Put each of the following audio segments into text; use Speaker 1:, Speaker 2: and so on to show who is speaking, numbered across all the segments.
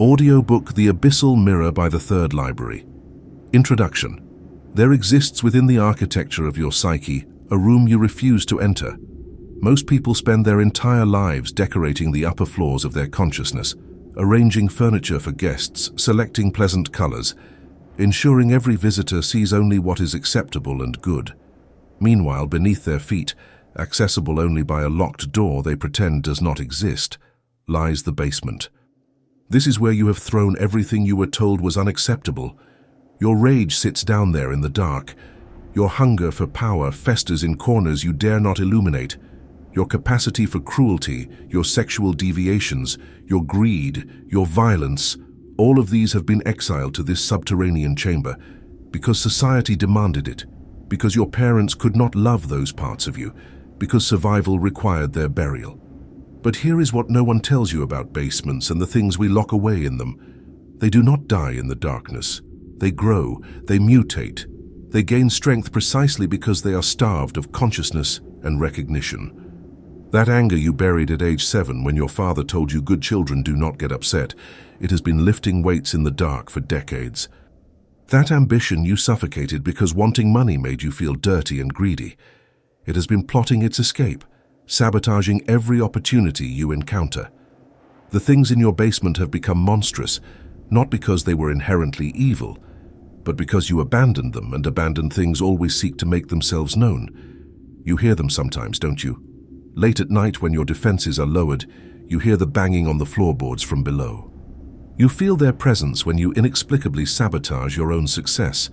Speaker 1: Audiobook The Abyssal Mirror by the Third Library. Introduction. There exists within the architecture of your psyche a room you refuse to enter. Most people spend their entire lives decorating the upper floors of their consciousness, arranging furniture for guests, selecting pleasant colors, ensuring every visitor sees only what is acceptable and good. Meanwhile, beneath their feet, accessible only by a locked door they pretend does not exist, lies the basement. This is where you have thrown everything you were told was unacceptable. Your rage sits down there in the dark. Your hunger for power festers in corners you dare not illuminate. Your capacity for cruelty, your sexual deviations, your greed, your violence, all of these have been exiled to this subterranean chamber because society demanded it, because your parents could not love those parts of you, because survival required their burial. But here is what no one tells you about basements and the things we lock away in them. They do not die in the darkness. They grow, they mutate. They gain strength precisely because they are starved of consciousness and recognition. That anger you buried at age 7 when your father told you good children do not get upset, it has been lifting weights in the dark for decades. That ambition you suffocated because wanting money made you feel dirty and greedy. It has been plotting its escape, sabotaging every opportunity you encounter. The things in your basement have become monstrous, not because they were inherently evil, but because you abandoned them, and abandoned things always seek to make themselves known. You hear them sometimes, don't you? Late at night when your defenses are lowered, you hear the banging on the floorboards from below. You feel their presence when you inexplicably sabotage your own success,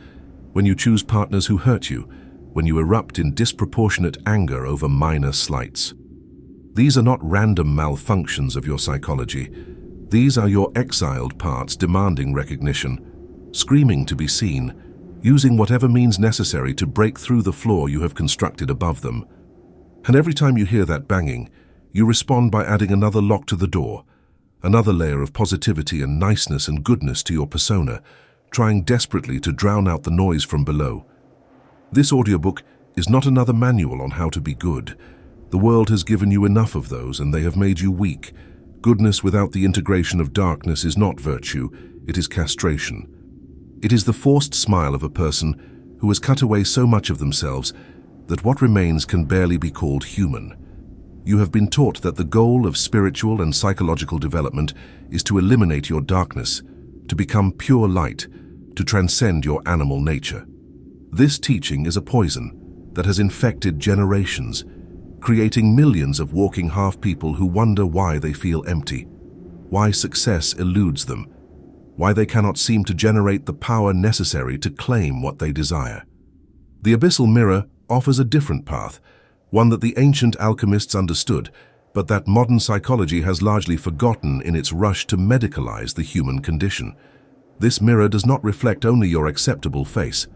Speaker 1: when you choose partners who hurt you, when you erupt in disproportionate anger over minor slights. These are not random malfunctions of your psychology. These are your exiled parts demanding recognition, screaming to be seen, using whatever means necessary to break through the floor you have constructed above them. And every time you hear that banging, you respond by adding another lock to the door, another layer of positivity and niceness and goodness to your persona, trying desperately to drown out the noise from below. This audiobook is not another manual on how to be good. The world has given you enough of those, and they have made you weak. Goodness without the integration of darkness is not virtue, it is castration. It is the forced smile of a person who has cut away so much of themselves that what remains can barely be called human. You have been taught that the goal of spiritual and psychological development is to eliminate your darkness, to become pure light, to transcend your animal nature. This teaching is a poison that has infected generations, creating millions of walking half-people who wonder why they feel empty, why success eludes them, why they cannot seem to generate the power necessary to claim what they desire. The Abyssal Mirror offers a different path, one that the ancient alchemists understood, but that modern psychology has largely forgotten in its rush to medicalize the human condition. This mirror does not reflect only your acceptable face.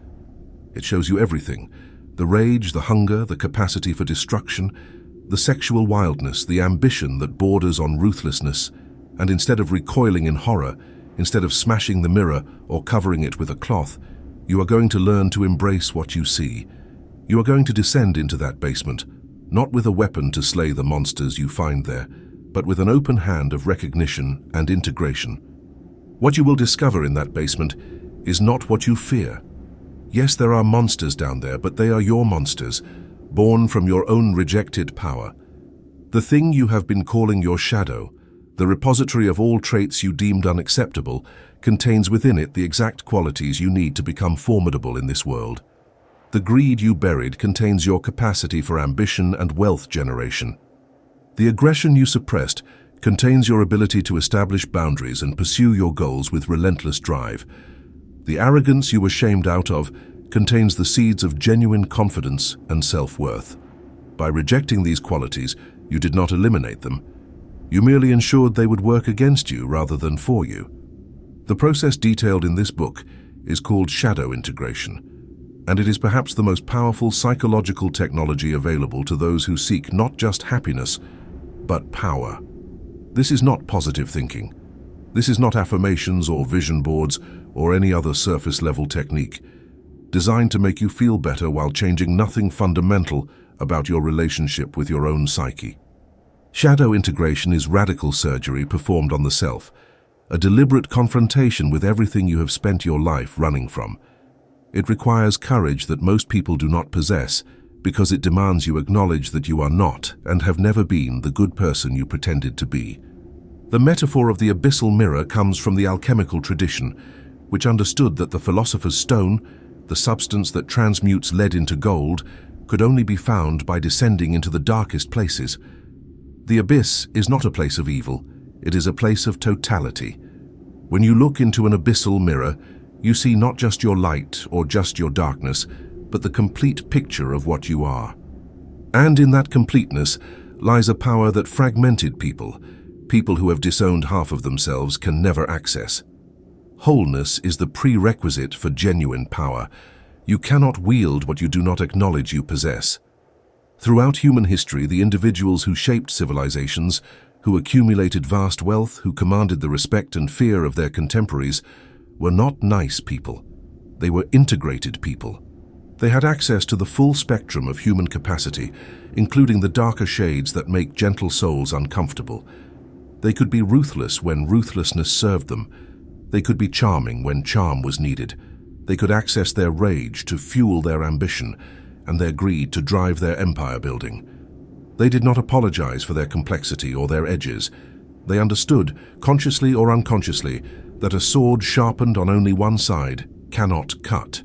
Speaker 1: It shows you everything: the rage, the hunger, the capacity for destruction, the sexual wildness, the ambition that borders on ruthlessness, and instead of recoiling in horror, instead of smashing the mirror or covering it with a cloth, you are going to learn to embrace what you see. You are going to descend into that basement, not with a weapon to slay the monsters you find there, but with an open hand of recognition and integration. What you will discover in that basement is not what you fear. Yes, there are monsters down there, but they are your monsters, born from your own rejected power. The thing you have been calling your shadow, the repository of all traits you deemed unacceptable, contains within it the exact qualities you need to become formidable in this world. The greed you buried contains your capacity for ambition and wealth generation. The aggression you suppressed contains your ability to establish boundaries and pursue your goals with relentless drive. The arrogance you were shamed out of contains the seeds of genuine confidence and self-worth. By rejecting these qualities, you did not eliminate them. You merely ensured they would work against you rather than for you. The process detailed in this book is called shadow integration, and it is perhaps the most powerful psychological technology available to those who seek not just happiness, but power. This is not positive thinking. This is not affirmations or vision boards or any other surface-level technique, designed to make you feel better while changing nothing fundamental about your relationship with your own psyche. Shadow integration is radical surgery performed on the self, a deliberate confrontation with everything you have spent your life running from. It requires courage that most people do not possess, because it demands you acknowledge that you are not and have never been the good person you pretended to be. The metaphor of the abyssal mirror comes from the alchemical tradition, which understood that the philosopher's stone, the substance that transmutes lead into gold, could only be found by descending into the darkest places. The abyss is not a place of evil, it is a place of totality. When you look into an abyssal mirror, you see not just your light or just your darkness, but the complete picture of what you are. And in that completeness lies a power that fragmented people who have disowned half of themselves, can never access. Wholeness is the prerequisite for genuine power. You cannot wield what you do not acknowledge you possess. Throughout human history, the individuals who shaped civilizations, who accumulated vast wealth, who commanded the respect and fear of their contemporaries, were not nice people. They were integrated people. They had access to the full spectrum of human capacity, including the darker shades that make gentle souls uncomfortable. They could be ruthless when ruthlessness served them. They could be charming when charm was needed. They could access their rage to fuel their ambition and their greed to drive their empire building. They did not apologize for their complexity or their edges. They understood, consciously or unconsciously, that a sword sharpened on only one side cannot cut.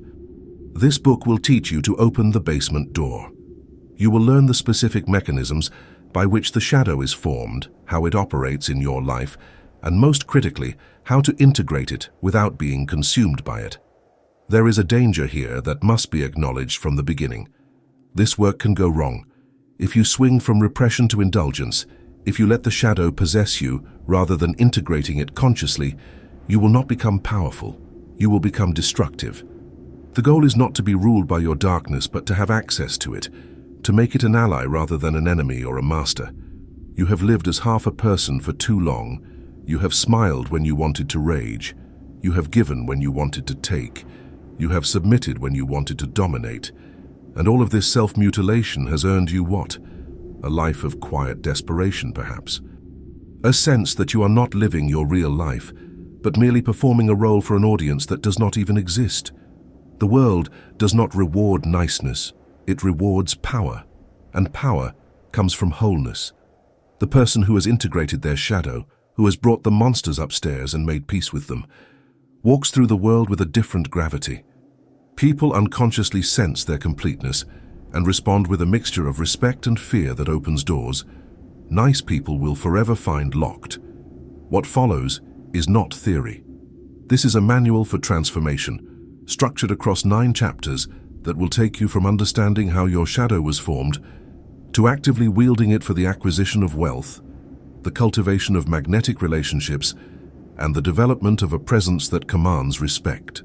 Speaker 1: This book will teach you to open the basement door. You will learn the specific mechanisms by which the shadow is formed, how it operates in your life, and most critically, how to integrate it without being consumed by it. There is a danger here that must be acknowledged from the beginning. This work can go wrong. If you swing from repression to indulgence, if you let the shadow possess you rather than integrating it consciously, you will not become powerful. You will become destructive. The goal is not to be ruled by your darkness, but to have access to it, to make it an ally rather than an enemy or a master. You have lived as half a person for too long. You have smiled when you wanted to rage. You have given when you wanted to take. You have submitted when you wanted to dominate. And all of this self-mutilation has earned you what? A life of quiet desperation, perhaps. A sense that you are not living your real life, but merely performing a role for an audience that does not even exist. The world does not reward niceness, it rewards power, and power comes from wholeness. The person who has integrated their shadow, who has brought the monsters upstairs and made peace with them, walks through the world with a different gravity. People unconsciously sense their completeness and respond with a mixture of respect and fear that opens doors. Nice people will forever find locked. What follows is not theory. This is a manual for transformation, structured across 9 chapters that will take you from understanding how your shadow was formed to actively wielding it for the acquisition of wealth, the cultivation of magnetic relationships, and the development of a presence that commands respect.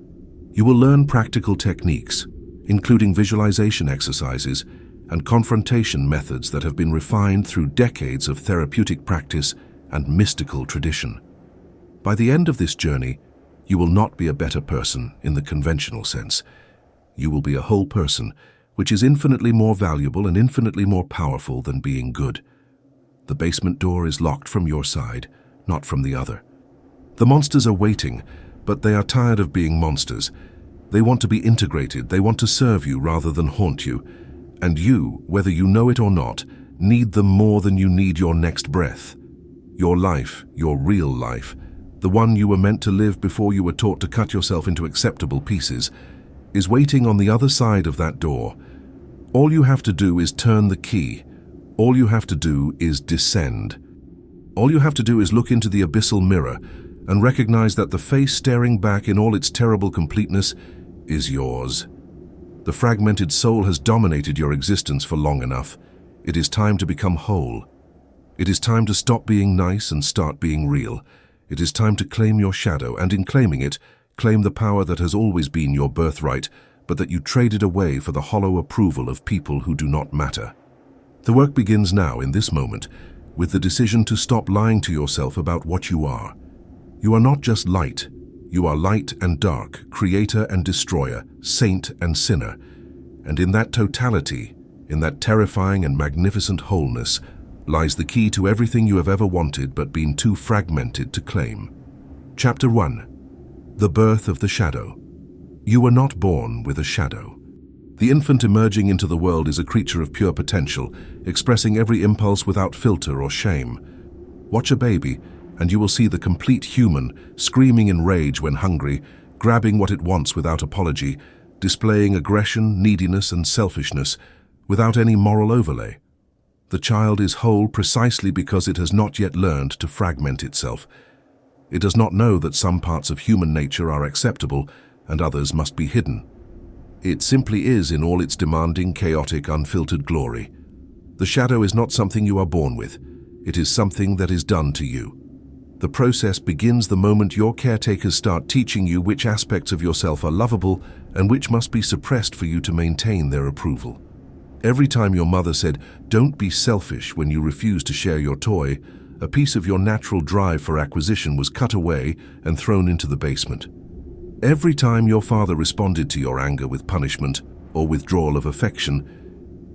Speaker 1: You will learn practical techniques, including visualization exercises and confrontation methods that have been refined through decades of therapeutic practice and mystical tradition. By the end of this journey, you will not be a better person in the conventional sense. You will be a whole person, which is infinitely more valuable and infinitely more powerful than being good. The basement door is locked from your side, not from the other. The monsters are waiting, but they are tired of being monsters. They want to be integrated, they want to serve you rather than haunt you. And you, whether you know it or not, need them more than you need your next breath. Your life, your real life, the one you were meant to live before you were taught to cut yourself into acceptable pieces, is waiting on the other side of that door. All you have to do is turn the key. All you have to do is descend. All you have to do is look into the abyssal mirror and recognize that the face staring back in all its terrible completeness is yours. The fragmented soul has dominated your existence for long enough. It is time to become whole. It is time to stop being nice and start being real. It is time to claim your shadow, and in claiming it, claim the power that has always been your birthright, but that you traded away for the hollow approval of people who do not matter. The work begins now, in this moment, with the decision to stop lying to yourself about what you are. You are not just light. You are light and dark, creator and destroyer, saint and sinner. And in that totality, in that terrifying and magnificent wholeness, lies the key to everything you have ever wanted but been too fragmented to claim. Chapter 1. The Birth of the Shadow. You were not born with a shadow. The infant emerging into the world is a creature of pure potential, expressing every impulse without filter or shame. Watch a baby, and you will see the complete human, screaming in rage when hungry, grabbing what it wants without apology, displaying aggression, neediness, and selfishness, without any moral overlay. The child is whole precisely because it has not yet learned to fragment itself. It does not know that some parts of human nature are acceptable and others must be hidden. It simply is in all its demanding, chaotic, unfiltered glory. The shadow is not something you are born with. It is something that is done to you. The process begins the moment your caretakers start teaching you which aspects of yourself are lovable and which must be suppressed for you to maintain their approval. Every time your mother said, "Don't be selfish," when you refused to share your toy, a piece of your natural drive for acquisition was cut away and thrown into the basement. Every time your father responded to your anger with punishment or withdrawal of affection,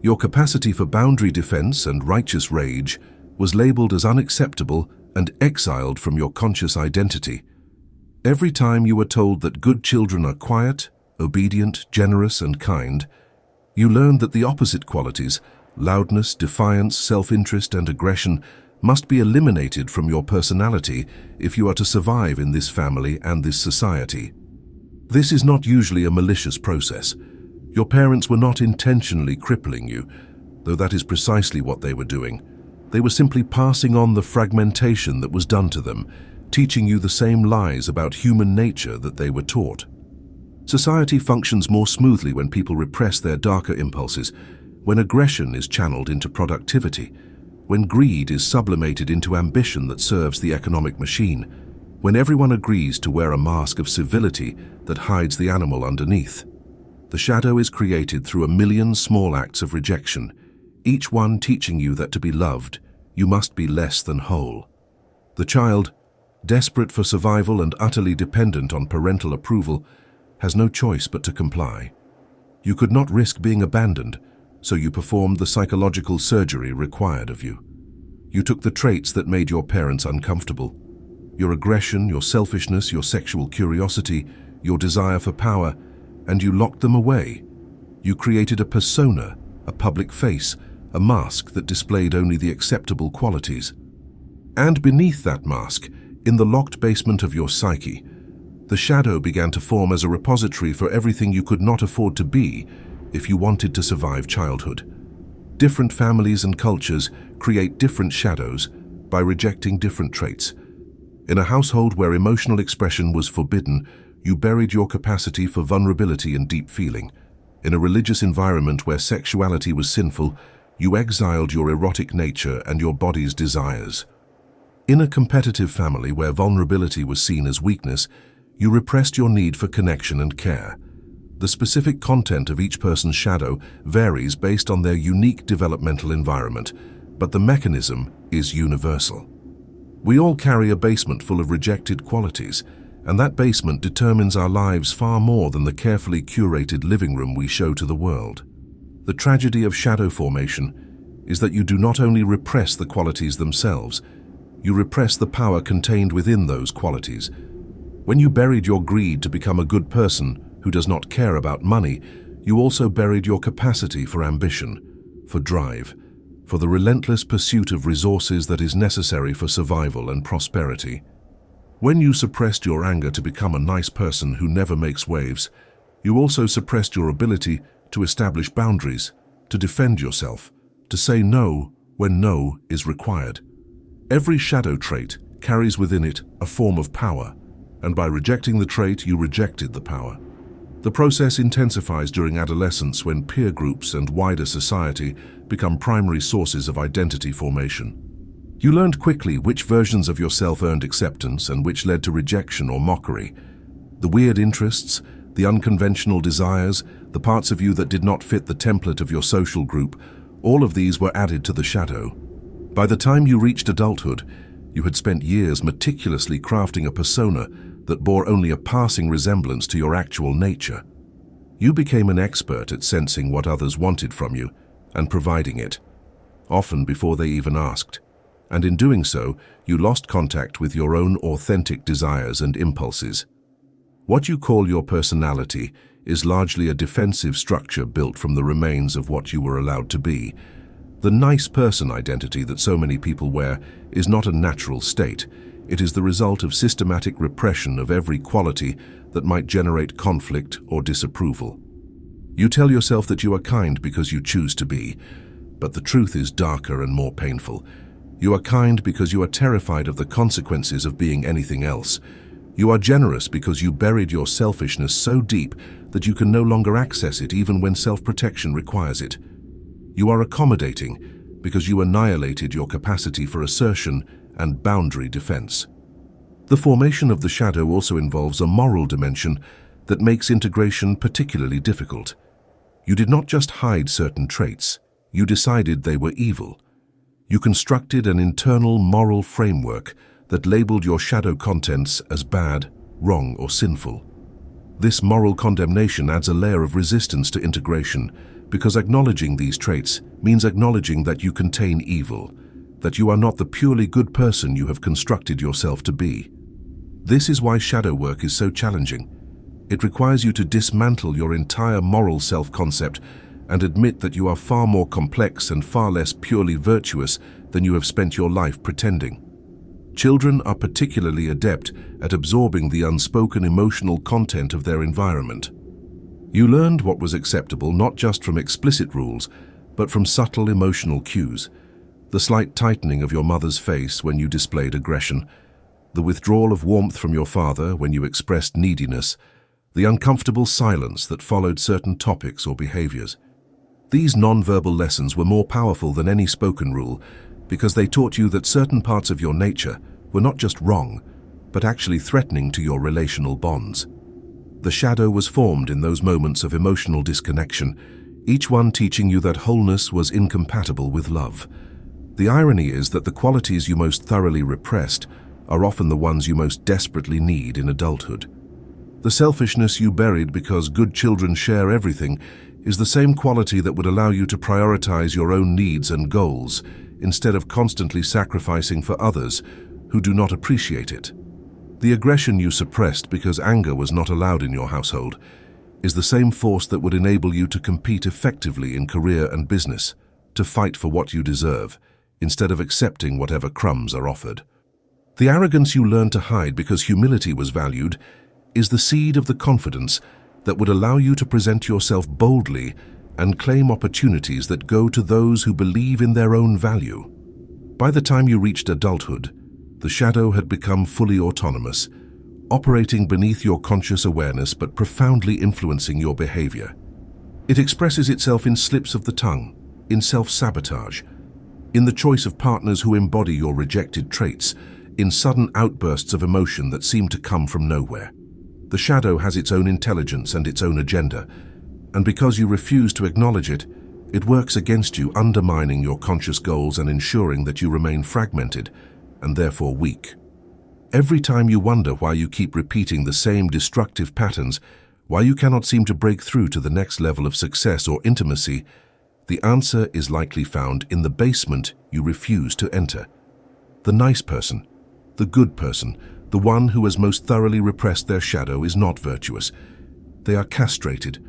Speaker 1: your capacity for boundary defense and righteous rage was labeled as unacceptable and exiled from your conscious identity. Every time you were told that good children are quiet, obedient, generous, and kind, you learned that the opposite qualities, loudness, defiance, self-interest, and aggression, must be eliminated from your personality if you are to survive in this family and this society. This is not usually a malicious process. Your parents were not intentionally crippling you, though that is precisely what they were doing. They were simply passing on the fragmentation that was done to them, teaching you the same lies about human nature that they were taught. Society functions more smoothly when people repress their darker impulses, when aggression is channeled into productivity, when greed is sublimated into ambition that serves the economic machine, when everyone agrees to wear a mask of civility that hides the animal underneath. The shadow is created through a million small acts of rejection, each one teaching you that to be loved, you must be less than whole. The child, desperate for survival and utterly dependent on parental approval, has no choice but to comply. You could not risk being abandoned, so you performed the psychological surgery required of you. You took the traits that made your parents uncomfortable. Your aggression, your selfishness, your sexual curiosity, your desire for power, and you locked them away. You created a persona, a public face, a mask that displayed only the acceptable qualities. And beneath that mask, in the locked basement of your psyche, the shadow began to form as a repository for everything you could not afford to be if you wanted to survive childhood. Different families and cultures create different shadows by rejecting different traits. In a household where emotional expression was forbidden, you buried your capacity for vulnerability and deep feeling. In a religious environment where sexuality was sinful, you exiled your erotic nature and your body's desires. In a competitive family where vulnerability was seen as weakness, you repressed your need for connection and care. The specific content of each person's shadow varies based on their unique developmental environment, but the mechanism is universal. We all carry a basement full of rejected qualities, and that basement determines our lives far more than the carefully curated living room we show to the world. The tragedy of shadow formation is that you do not only repress the qualities themselves, you repress the power contained within those qualities. When you buried your greed to become a good person who does not care about money, you also buried your capacity for ambition, for drive, for the relentless pursuit of resources that is necessary for survival and prosperity. When you suppressed your anger to become a nice person who never makes waves, you also suppressed your ability to establish boundaries, to defend yourself, to say no when no is required. Every shadow trait carries within it a form of power, and by rejecting the trait, you rejected the power. The process intensifies during adolescence when peer groups and wider society become primary sources of identity formation. You learned quickly which versions of yourself earned acceptance and which led to rejection or mockery. The weird interests, the unconventional desires, the parts of you that did not fit the template of your social group, all of these were added to the shadow. By the time you reached adulthood, you had spent years meticulously crafting a persona that bore only a passing resemblance to your actual nature. You became an expert at sensing what others wanted from you and providing it, often before they even asked. and in doing so, you lost contact with your own authentic desires and impulses. What you call your personality is largely a defensive structure built from the remains of what you were allowed to be. The nice person identity that so many people wear is not a natural state. It is the result of systematic repression of every quality that might generate conflict or disapproval. You tell yourself that you are kind because you choose to be, but the truth is darker and more painful. You are kind because you are terrified of the consequences of being anything else. You are generous because you buried your selfishness so deep that you can no longer access it even when self-protection requires it. You are accommodating because you annihilated your capacity for assertion and boundary defense. The formation of the shadow also involves a moral dimension that makes integration particularly difficult. You did not just hide certain traits, you decided they were evil. You constructed an internal moral framework that labeled your shadow contents as bad, wrong, or sinful. This moral condemnation adds a layer of resistance to integration because acknowledging these traits means acknowledging that you contain evil, that you are not the purely good person you have constructed yourself to be. This is why shadow work is so challenging. It requires you to dismantle your entire moral self-concept and admit that you are far more complex and far less purely virtuous than you have spent your life pretending. Children are particularly adept at absorbing the unspoken emotional content of their environment. You learned what was acceptable not just from explicit rules, but from subtle emotional cues. The slight tightening of your mother's face when you displayed aggression, the withdrawal of warmth from your father when you expressed neediness, the uncomfortable silence that followed certain topics or behaviors. These non-verbal lessons were more powerful than any spoken rule because they taught you that certain parts of your nature were not just wrong, but actually threatening to your relational bonds. The shadow was formed in those moments of emotional disconnection, each one teaching you that wholeness was incompatible with love. The irony is that the qualities you most thoroughly repressed are often the ones you most desperately need in adulthood. The selfishness you buried because good children share everything is the same quality that would allow you to prioritize your own needs and goals instead of constantly sacrificing for others who do not appreciate it. The aggression you suppressed because anger was not allowed in your household is the same force that would enable you to compete effectively in career and business, to fight for what you deserve, instead of accepting whatever crumbs are offered. The arrogance you learned to hide because humility was valued is the seed of the confidence that would allow you to present yourself boldly and claim opportunities that go to those who believe in their own value. By the time you reached adulthood, the shadow had become fully autonomous, operating beneath your conscious awareness but profoundly influencing your behavior. It expresses itself in slips of the tongue, in self-sabotage, in the choice of partners who embody your rejected traits, in sudden outbursts of emotion that seem to come from nowhere. The shadow has its own intelligence and its own agenda, and because you refuse to acknowledge it, it works against you, undermining your conscious goals and ensuring that you remain fragmented and therefore weak. Every time you wonder why you keep repeating the same destructive patterns, why you cannot seem to break through to the next level of success or intimacy, the answer is likely found in the basement you refuse to enter. The nice person, the good person, the one who has most thoroughly repressed their shadow is not virtuous. They are castrated.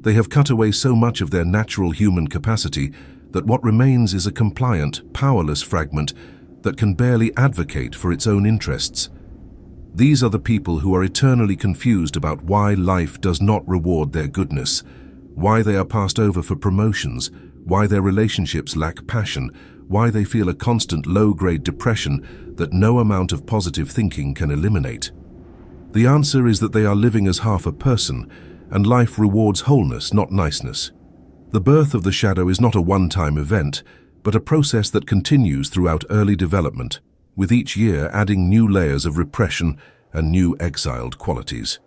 Speaker 1: They have cut away so much of their natural human capacity that what remains is a compliant, powerless fragment that can barely advocate for its own interests. These are the people who are eternally confused about why life does not reward their goodness, why they are passed over for promotions, why their relationships lack passion, why they feel a constant low-grade depression that no amount of positive thinking can eliminate. The answer is that they are living as half a person, and life rewards wholeness, not niceness. The birth of the shadow is not a one-time event, but a process that continues throughout early development, with each year adding new layers of repression and new exiled qualities.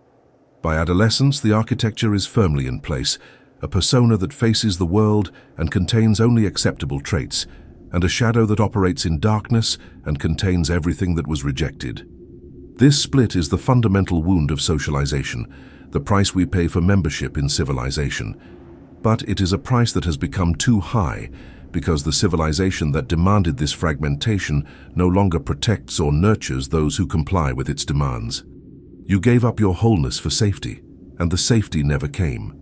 Speaker 1: By adolescence, the architecture is firmly in place, a persona that faces the world and contains only acceptable traits, and a shadow that operates in darkness and contains everything that was rejected. This split is the fundamental wound of socialization, the price we pay for membership in civilization. But it is a price that has become too high because the civilization that demanded this fragmentation no longer protects or nurtures those who comply with its demands. You gave up your wholeness for safety, and the safety never came.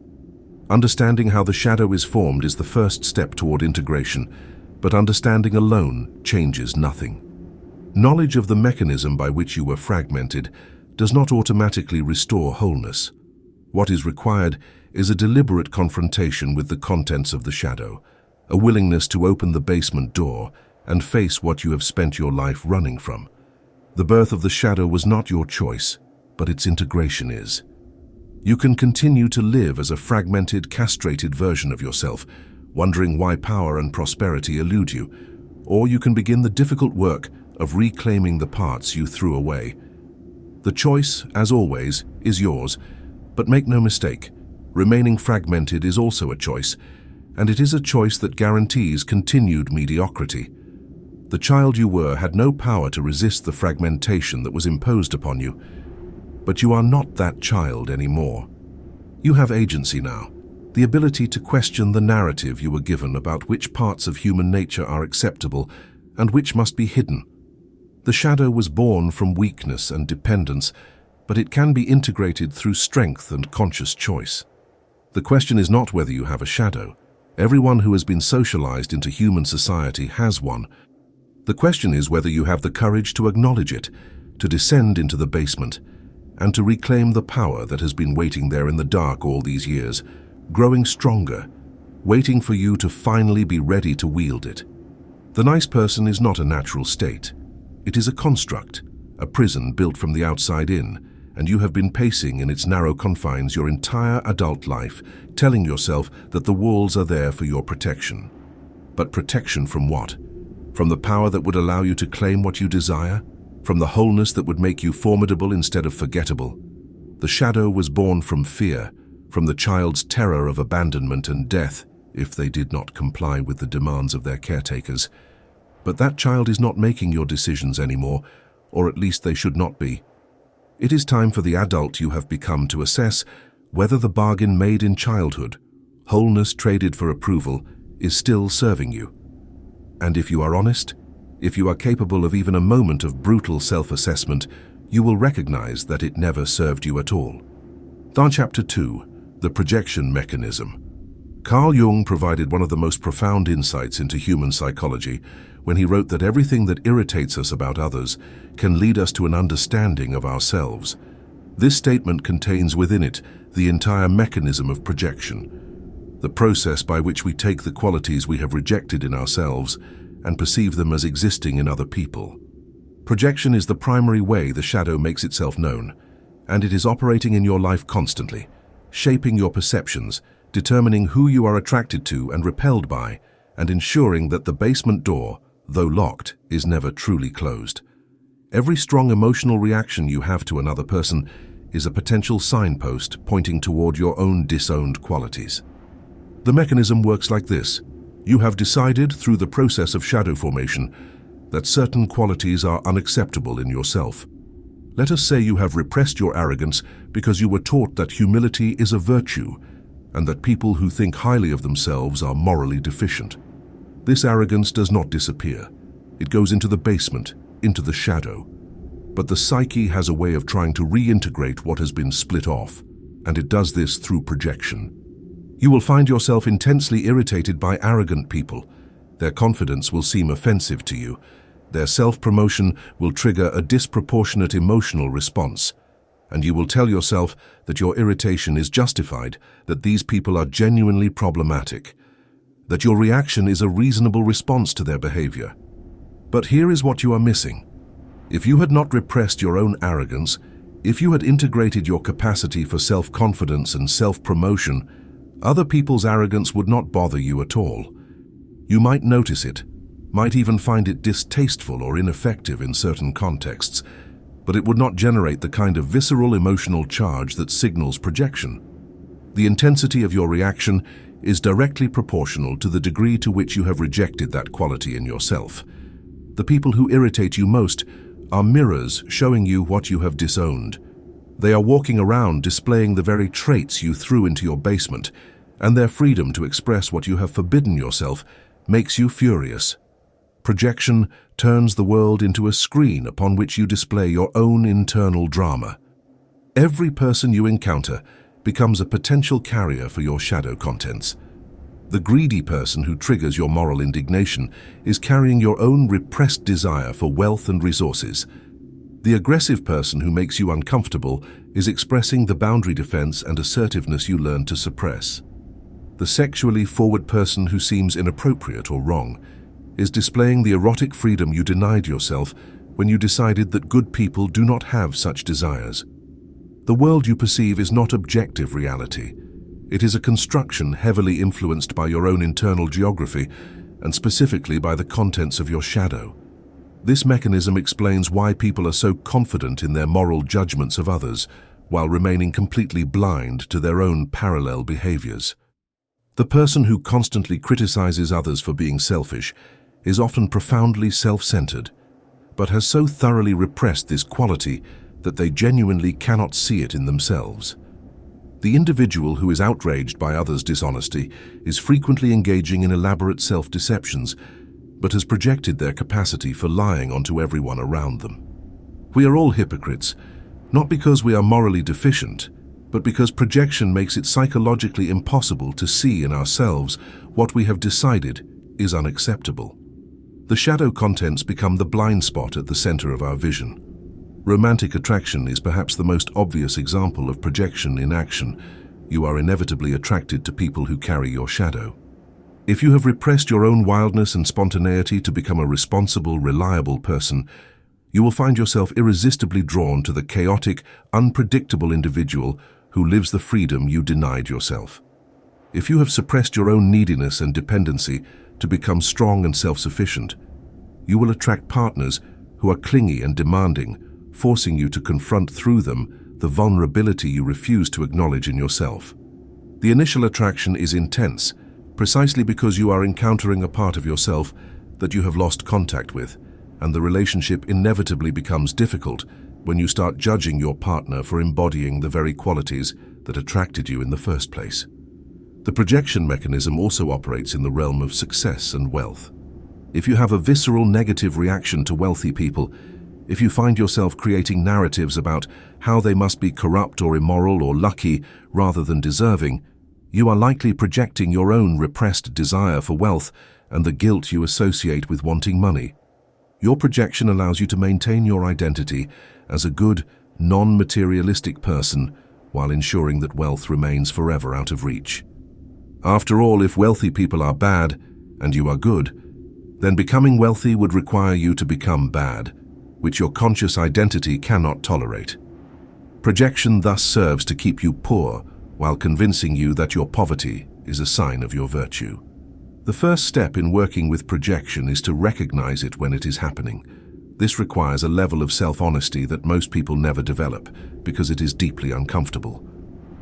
Speaker 1: Understanding how the shadow is formed is the first step toward integration, but understanding alone changes nothing. Knowledge of the mechanism by which you were fragmented does not automatically restore wholeness. What is required is a deliberate confrontation with the contents of the shadow, a willingness to open the basement door and face what you have spent your life running from. The birth of the shadow was not your choice, but its integration is. You can continue to live as a fragmented, castrated version of yourself, wondering why power and prosperity elude you, or you can begin the difficult work of reclaiming the parts you threw away. The choice, as always, is yours, but make no mistake, remaining fragmented is also a choice, and it is a choice that guarantees continued mediocrity. The child you were had no power to resist the fragmentation that was imposed upon you, but you are not that child anymore. You have agency now, the ability to question the narrative you were given about which parts of human nature are acceptable and which must be hidden. The shadow was born from weakness and dependence, but it can be integrated through strength and conscious choice. The question is not whether you have a shadow. Everyone who has been socialized into human society has one. The question is whether you have the courage to acknowledge it, to descend into the basement, and to reclaim the power that has been waiting there in the dark all these years, growing stronger, waiting for you to finally be ready to wield it. The nice person is not a natural state. It is a construct, a prison built from the outside in, and you have been pacing in its narrow confines your entire adult life, telling yourself that the walls are there for your protection. But protection from what? From the power that would allow you to claim what you desire? From the wholeness that would make you formidable instead of forgettable? The shadow was born from fear, from the child's terror of abandonment and death if they did not comply with the demands of their caretakers. But that child is not making your decisions anymore, or at least they should not be. It is time for the adult you have become to assess whether the bargain made in childhood, wholeness traded for approval, is still serving you. And if you are honest, if you are capable of even a moment of brutal self-assessment, you will recognize that it never served you at all. Chapter 2, The Projection Mechanism. Carl Jung provided one of the most profound insights into human psychology when he wrote that everything that irritates us about others can lead us to an understanding of ourselves. This statement contains within it the entire mechanism of projection, the process by which we take the qualities we have rejected in ourselves and perceive them as existing in other people. Projection is the primary way the shadow makes itself known, and it is operating in your life constantly, shaping your perceptions, determining who you are attracted to and repelled by, and ensuring that the basement door, though locked, is never truly closed. Every strong emotional reaction you have to another person is a potential signpost pointing toward your own disowned qualities. The mechanism works like this. You have decided through the process of shadow formation that certain qualities are unacceptable in yourself. Let us say you have repressed your arrogance because you were taught that humility is a virtue and that people who think highly of themselves are morally deficient. This arrogance does not disappear. It goes into the basement, into the shadow. But the psyche has a way of trying to reintegrate what has been split off, and it does this through projection. You will find yourself intensely irritated by arrogant people. Their confidence will seem offensive to you. Their self-promotion will trigger a disproportionate emotional response, and you will tell yourself that your irritation is justified, that these people are genuinely problematic, that your reaction is a reasonable response to their behavior. But here is what you are missing. If you had not repressed your own arrogance, if you had integrated your capacity for self-confidence and self-promotion, other people's arrogance would not bother you at all. You might notice it, might even find it distasteful or ineffective in certain contexts, but it would not generate the kind of visceral emotional charge that signals projection. The intensity of your reaction is directly proportional to the degree to which you have rejected that quality in yourself. The people who irritate you most are mirrors showing you what you have disowned. They are walking around displaying the very traits you threw into your basement, and their freedom to express what you have forbidden yourself makes you furious. Projection turns the world into a screen upon which you display your own internal drama. Every person you encounter becomes a potential carrier for your shadow contents. The greedy person who triggers your moral indignation is carrying your own repressed desire for wealth and resources. The aggressive person who makes you uncomfortable is expressing the boundary defense and assertiveness you learned to suppress. The sexually forward person who seems inappropriate or wrong is displaying the erotic freedom you denied yourself when you decided that good people do not have such desires. The world you perceive is not objective reality. It is a construction heavily influenced by your own internal geography and specifically by the contents of your shadow. This mechanism explains why people are so confident in their moral judgments of others while remaining completely blind to their own parallel behaviors. The person who constantly criticizes others for being selfish is often profoundly self-centered, but has so thoroughly repressed this quality that they genuinely cannot see it in themselves. The individual who is outraged by others' dishonesty is frequently engaging in elaborate self-deceptions, but has projected their capacity for lying onto everyone around them. We are all hypocrites, not because we are morally deficient, but because projection makes it psychologically impossible to see in ourselves what we have decided is unacceptable. The shadow contents become the blind spot at the center of our vision. Romantic attraction is perhaps the most obvious example of projection in action. You are inevitably attracted to people who carry your shadow. If you have repressed your own wildness and spontaneity to become a responsible, reliable person, you will find yourself irresistibly drawn to the chaotic, unpredictable individual who lives the freedom you denied yourself. If you have suppressed your own neediness and dependency to become strong and self-sufficient, you will attract partners who are clingy and demanding, forcing you to confront through them the vulnerability you refuse to acknowledge in yourself. The initial attraction is intense, precisely because you are encountering a part of yourself that you have lost contact with, and the relationship inevitably becomes difficult when you start judging your partner for embodying the very qualities that attracted you in the first place. The projection mechanism also operates in the realm of success and wealth. If you have a visceral negative reaction to wealthy people, if you find yourself creating narratives about how they must be corrupt or immoral or lucky rather than deserving, you are likely projecting your own repressed desire for wealth and the guilt you associate with wanting money. Your projection allows you to maintain your identity as a good, non-materialistic person while ensuring that wealth remains forever out of reach. After all, if wealthy people are bad and you are good, then becoming wealthy would require you to become bad, which your conscious identity cannot tolerate. Projection thus serves to keep you poor while convincing you that your poverty is a sign of your virtue. The first step in working with projection is to recognize it when it is happening. This requires a level of self-honesty that most people never develop because it is deeply uncomfortable.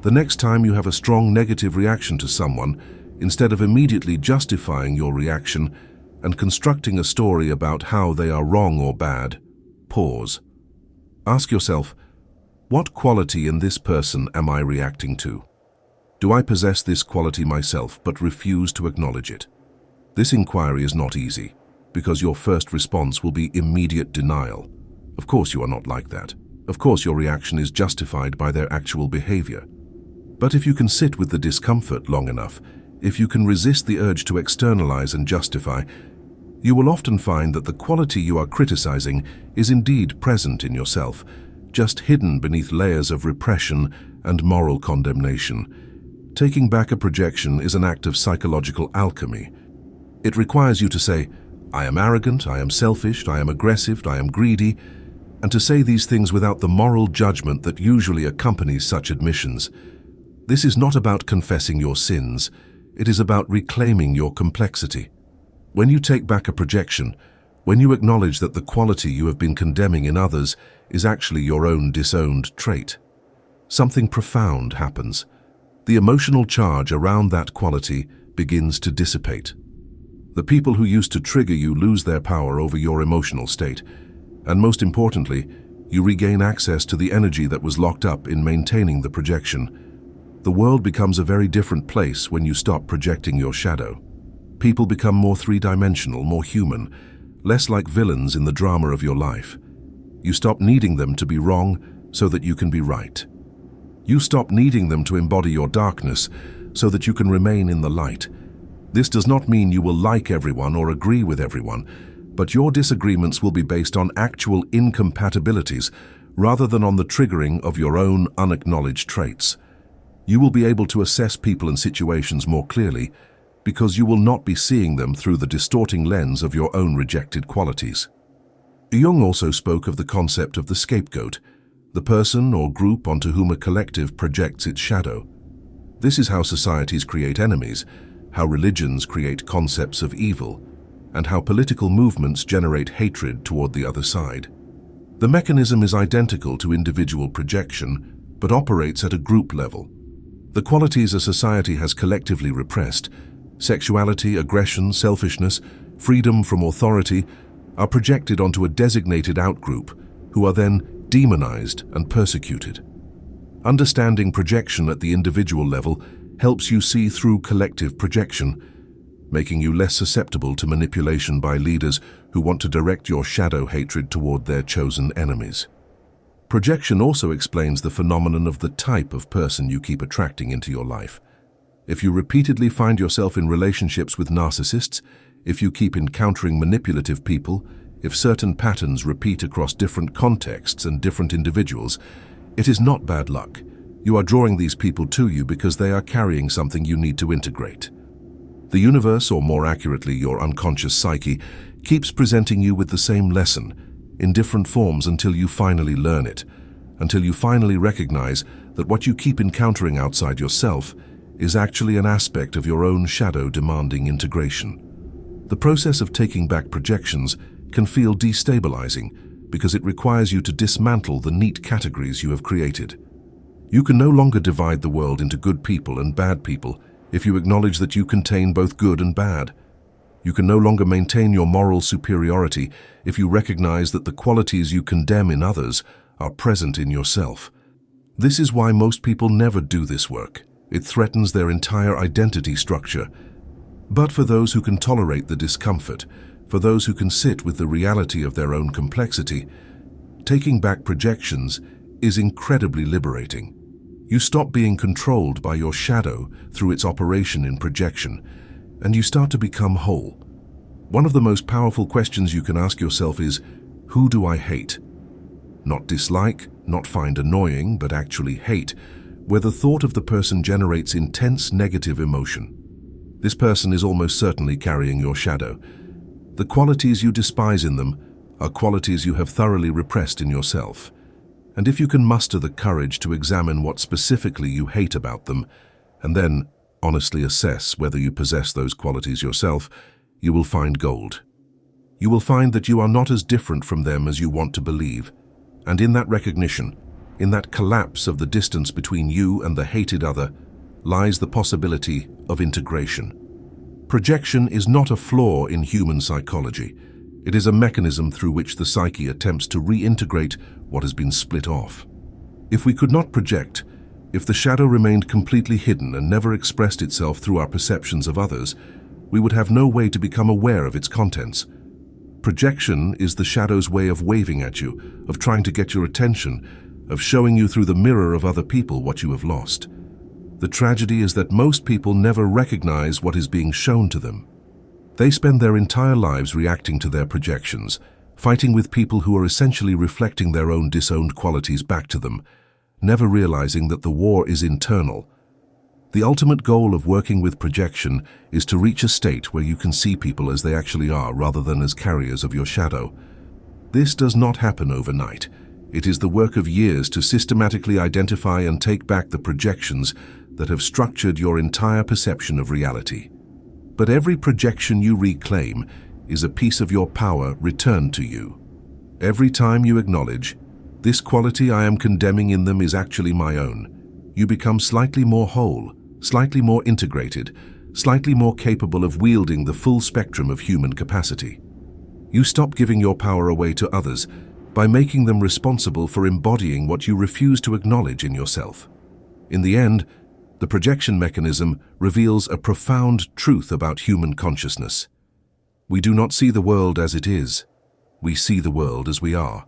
Speaker 1: The next time you have a strong negative reaction to someone, instead of immediately justifying your reaction and constructing a story about how they are wrong or bad, pause. Ask yourself, what quality in this person am I reacting to? Do I possess this quality myself but refuse to acknowledge it? This inquiry is not easy, because your first response will be immediate denial. Of course you are not like that. Of course your reaction is justified by their actual behavior. But if you can sit with the discomfort long enough, if you can resist the urge to externalize and justify, you will often find that the quality you are criticizing is indeed present in yourself, just hidden beneath layers of repression and moral condemnation. Taking back a projection is an act of psychological alchemy. It requires you to say, I am arrogant, I am selfish, I am aggressive, I am greedy, and to say these things without the moral judgment that usually accompanies such admissions. This is not about confessing your sins, it is about reclaiming your complexity. When you take back a projection, when you acknowledge that the quality you have been condemning in others is actually your own disowned trait, something profound happens. The emotional charge around that quality begins to dissipate. The people who used to trigger you lose their power over your emotional state, and most importantly, you regain access to the energy that was locked up in maintaining the projection. The world becomes a very different place when you stop projecting your shadow. People become more three-dimensional, more human, less like villains in the drama of your life. You stop needing them to be wrong so that you can be right. You stop needing them to embody your darkness so that you can remain in the light. This does not mean you will like everyone or agree with everyone, but your disagreements will be based on actual incompatibilities rather than on the triggering of your own unacknowledged traits. You will be able to assess people and situations more clearly because you will not be seeing them through the distorting lens of your own rejected qualities. Jung also spoke of the concept of the scapegoat, the person or group onto whom a collective projects its shadow. This is how societies create enemies, how religions create concepts of evil, and how political movements generate hatred toward the other side. The mechanism is identical to individual projection, but operates at a group level. The qualities a society has collectively repressed, sexuality, aggression, selfishness, freedom from authority, are projected onto a designated outgroup, who are then demonized and persecuted. Understanding projection at the individual level helps you see through collective projection, making you less susceptible to manipulation by leaders who want to direct your shadow hatred toward their chosen enemies. Projection also explains the phenomenon of the type of person you keep attracting into your life. If you repeatedly find yourself in relationships with narcissists, if you keep encountering manipulative people, if certain patterns repeat across different contexts and different individuals, it is not bad luck. You are drawing these people to you because they are carrying something you need to integrate. The universe, or more accurately, your unconscious psyche, keeps presenting you with the same lesson, in different forms until you finally learn it, until you finally recognize that what you keep encountering outside yourself is actually an aspect of your own shadow demanding integration. The process of taking back projections can feel destabilizing because it requires you to dismantle the neat categories you have created. You can no longer divide the world into good people and bad people if you acknowledge that you contain both good and bad. You can no longer maintain your moral superiority if you recognize that the qualities you condemn in others are present in yourself. This is why most people never do this work. It threatens their entire identity structure. But for those who can tolerate the discomfort, for those who can sit with the reality of their own complexity, taking back projections is incredibly liberating. You stop being controlled by your shadow through its operation in projection, and you start to become whole. One of the most powerful questions you can ask yourself is, who do I hate? Not dislike, not find annoying, but actually hate, where the thought of the person generates intense negative emotion. This person is almost certainly carrying your shadow. The qualities you despise in them are qualities you have thoroughly repressed in yourself. And if you can muster the courage to examine what specifically you hate about them, and then honestly assess whether you possess those qualities yourself, you will find gold. You will find that you are not as different from them as you want to believe. And in that recognition, in that collapse of the distance between you and the hated other, lies the possibility of integration. Projection is not a flaw in human psychology. It is a mechanism through which the psyche attempts to reintegrate what has been split off. If we could not project, if the shadow remained completely hidden and never expressed itself through our perceptions of others, we would have no way to become aware of its contents. Projection is the shadow's way of waving at you, of trying to get your attention, of showing you through the mirror of other people what you have lost. The tragedy is that most people never recognize what is being shown to them. They spend their entire lives reacting to their projections, fighting with people who are essentially reflecting their own disowned qualities back to them, never realizing that the war is internal. The ultimate goal of working with projection is to reach a state where you can see people as they actually are rather than as carriers of your shadow. This does not happen overnight. It is the work of years to systematically identify and take back the projections that have structured your entire perception of reality. But every projection you reclaim is a piece of your power returned to you. Every time you acknowledge, this quality I am condemning in them is actually my own, you become slightly more whole, slightly more integrated, slightly more capable of wielding the full spectrum of human capacity. You stop giving your power away to others by making them responsible for embodying what you refuse to acknowledge in yourself. In the end, The projection mechanism reveals a profound truth about human consciousness. We do not see the world as it is. We see the world as we are.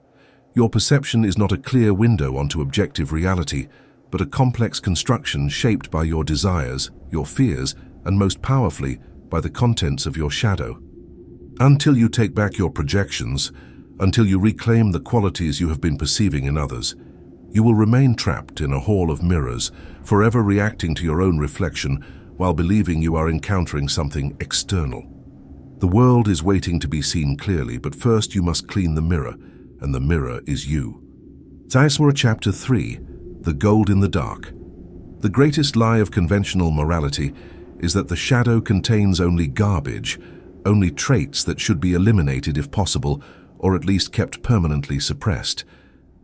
Speaker 1: Your perception is not a clear window onto objective reality, but a complex construction shaped by your desires, your fears, and most powerfully, by the contents of your shadow. Until you take back your projections, until you reclaim the qualities you have been perceiving in others, you will remain trapped in a hall of mirrors, forever reacting to your own reflection while believing you are encountering something external. The world is waiting to be seen clearly, but first you must clean the mirror, and the mirror is you. ABYSSAL Chapter 3, The Gold in the Dark. The greatest lie of conventional morality is that the shadow contains only garbage, only traits that should be eliminated if possible, or at least kept permanently suppressed.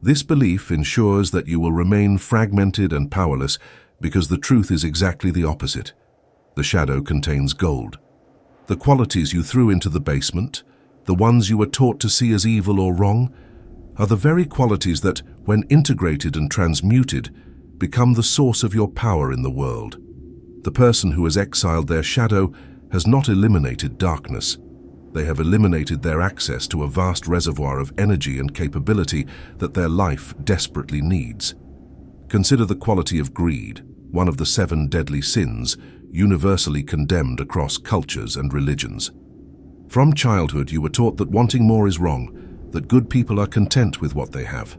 Speaker 1: This belief ensures that you will remain fragmented and powerless because the truth is exactly the opposite. The shadow contains gold. The qualities you threw into the basement, the ones you were taught to see as evil or wrong, are the very qualities that, when integrated and transmuted, become the source of your power in the world. The person who has exiled their shadow has not eliminated darkness. They have eliminated their access to a vast reservoir of energy and capability that their life desperately needs. Consider the quality of greed, one of the 7 deadly sins, universally condemned across cultures and religions. From childhood, you were taught that wanting more is wrong, that good people are content with what they have.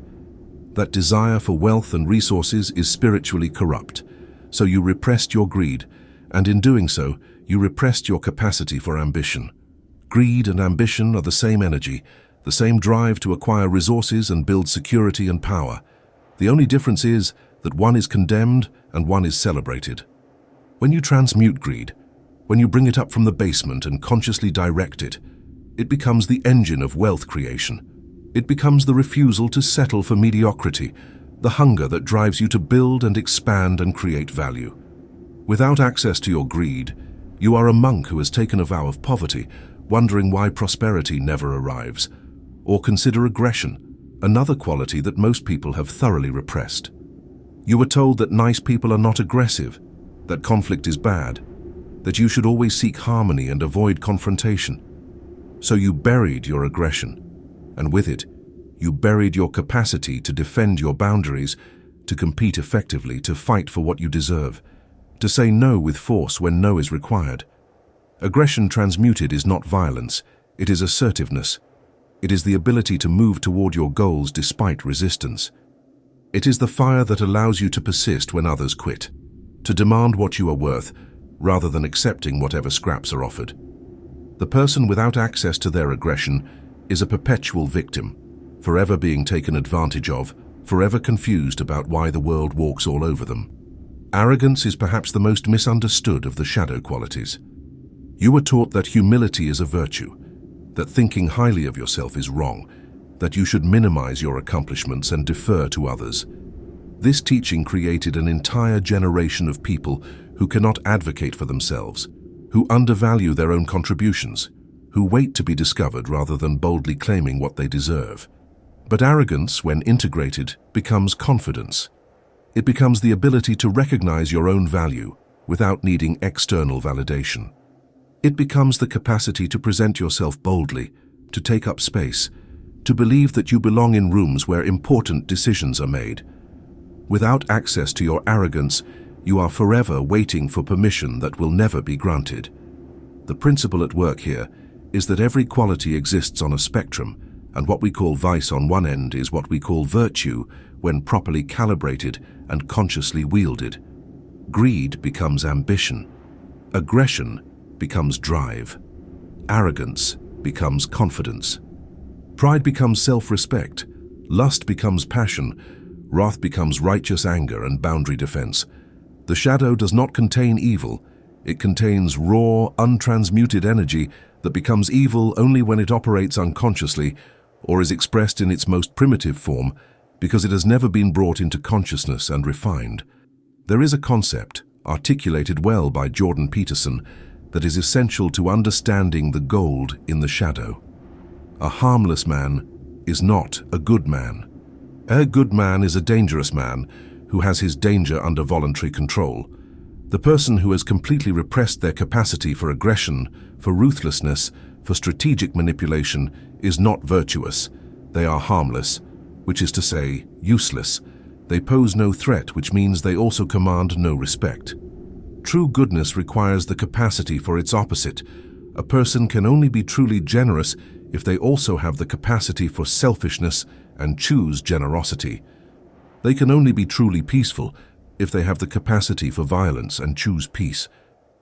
Speaker 1: That desire for wealth and resources is spiritually corrupt, so you repressed your greed, and in doing so, you repressed your capacity for ambition. Greed and ambition are the same energy, the same drive to acquire resources and build security and power. The only difference is that one is condemned and one is celebrated. When you transmute greed, when you bring it up from the basement and consciously direct it, it becomes the engine of wealth creation. It becomes the refusal to settle for mediocrity, the hunger that drives you to build and expand and create value. Without access to your greed, you are a monk who has taken a vow of poverty, wondering why prosperity never arrives. Or consider aggression, another quality that most people have thoroughly repressed. You were told that nice people are not aggressive, that conflict is bad, that you should always seek harmony and avoid confrontation. So you buried your aggression, and with it, you buried your capacity to defend your boundaries, to compete effectively, to fight for what you deserve, to say no with force when no is required. Aggression transmuted is not violence, it is assertiveness. It is the ability to move toward your goals despite resistance. It is the fire that allows you to persist when others quit, to demand what you are worth, rather than accepting whatever scraps are offered. The person without access to their aggression is a perpetual victim, forever being taken advantage of, forever confused about why the world walks all over them. Arrogance is perhaps the most misunderstood of the shadow qualities. You were taught that humility is a virtue, that thinking highly of yourself is wrong, that you should minimize your accomplishments and defer to others. This teaching created an entire generation of people who cannot advocate for themselves, who undervalue their own contributions, who wait to be discovered rather than boldly claiming what they deserve. But arrogance, when integrated, becomes confidence. It becomes the ability to recognize your own value without needing external validation. It becomes the capacity to present yourself boldly, to take up space, to believe that you belong in rooms where important decisions are made. Without access to your arrogance, you are forever waiting for permission that will never be granted. The principle at work here is that every quality exists on a spectrum, and what we call vice on one end is what we call virtue when properly calibrated and consciously wielded. Greed becomes ambition. Aggression becomes drive. Arrogance becomes confidence. Pride becomes self-respect. Lust becomes passion. Wrath becomes righteous anger and boundary defense. The shadow does not contain evil. It contains raw, untransmuted energy that becomes evil only when it operates unconsciously or is expressed in its most primitive form because it has never been brought into consciousness and refined. There is a concept, articulated well by Jordan Peterson, that is essential to understanding the gold in the shadow. A harmless man is not a good man. A good man is a dangerous man who has his danger under voluntary control. The person who has completely repressed their capacity for aggression, for ruthlessness, for strategic manipulation is not virtuous. They are harmless, which is to say, useless. They pose no threat, which means they also command no respect. True goodness requires the capacity for its opposite. A person can only be truly generous if they also have the capacity for selfishness and choose generosity. They can only be truly peaceful if they have the capacity for violence and choose peace.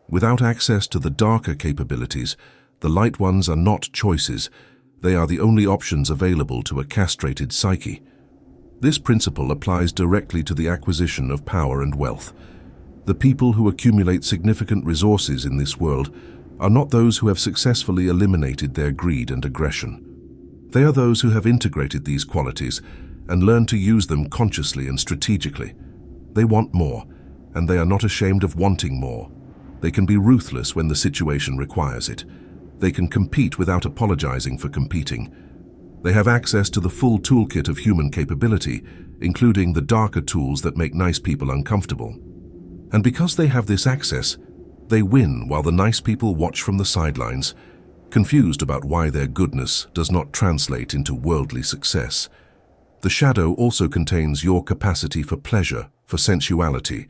Speaker 1: Without access to the darker capabilities, the light ones are not choices. They are the only options available to a castrated psyche. This principle applies directly to the acquisition of power and wealth. The people who accumulate significant resources in this world are not those who have successfully eliminated their greed and aggression. They are those who have integrated these qualities and learned to use them consciously and strategically. They want more, and they are not ashamed of wanting more. They can be ruthless when the situation requires it. They can compete without apologizing for competing. They have access to the full toolkit of human capability, including the darker tools that make nice people uncomfortable. And because they have this access, they win while the nice people watch from the sidelines, confused about why their goodness does not translate into worldly success. The shadow also contains your capacity for pleasure, for sensuality,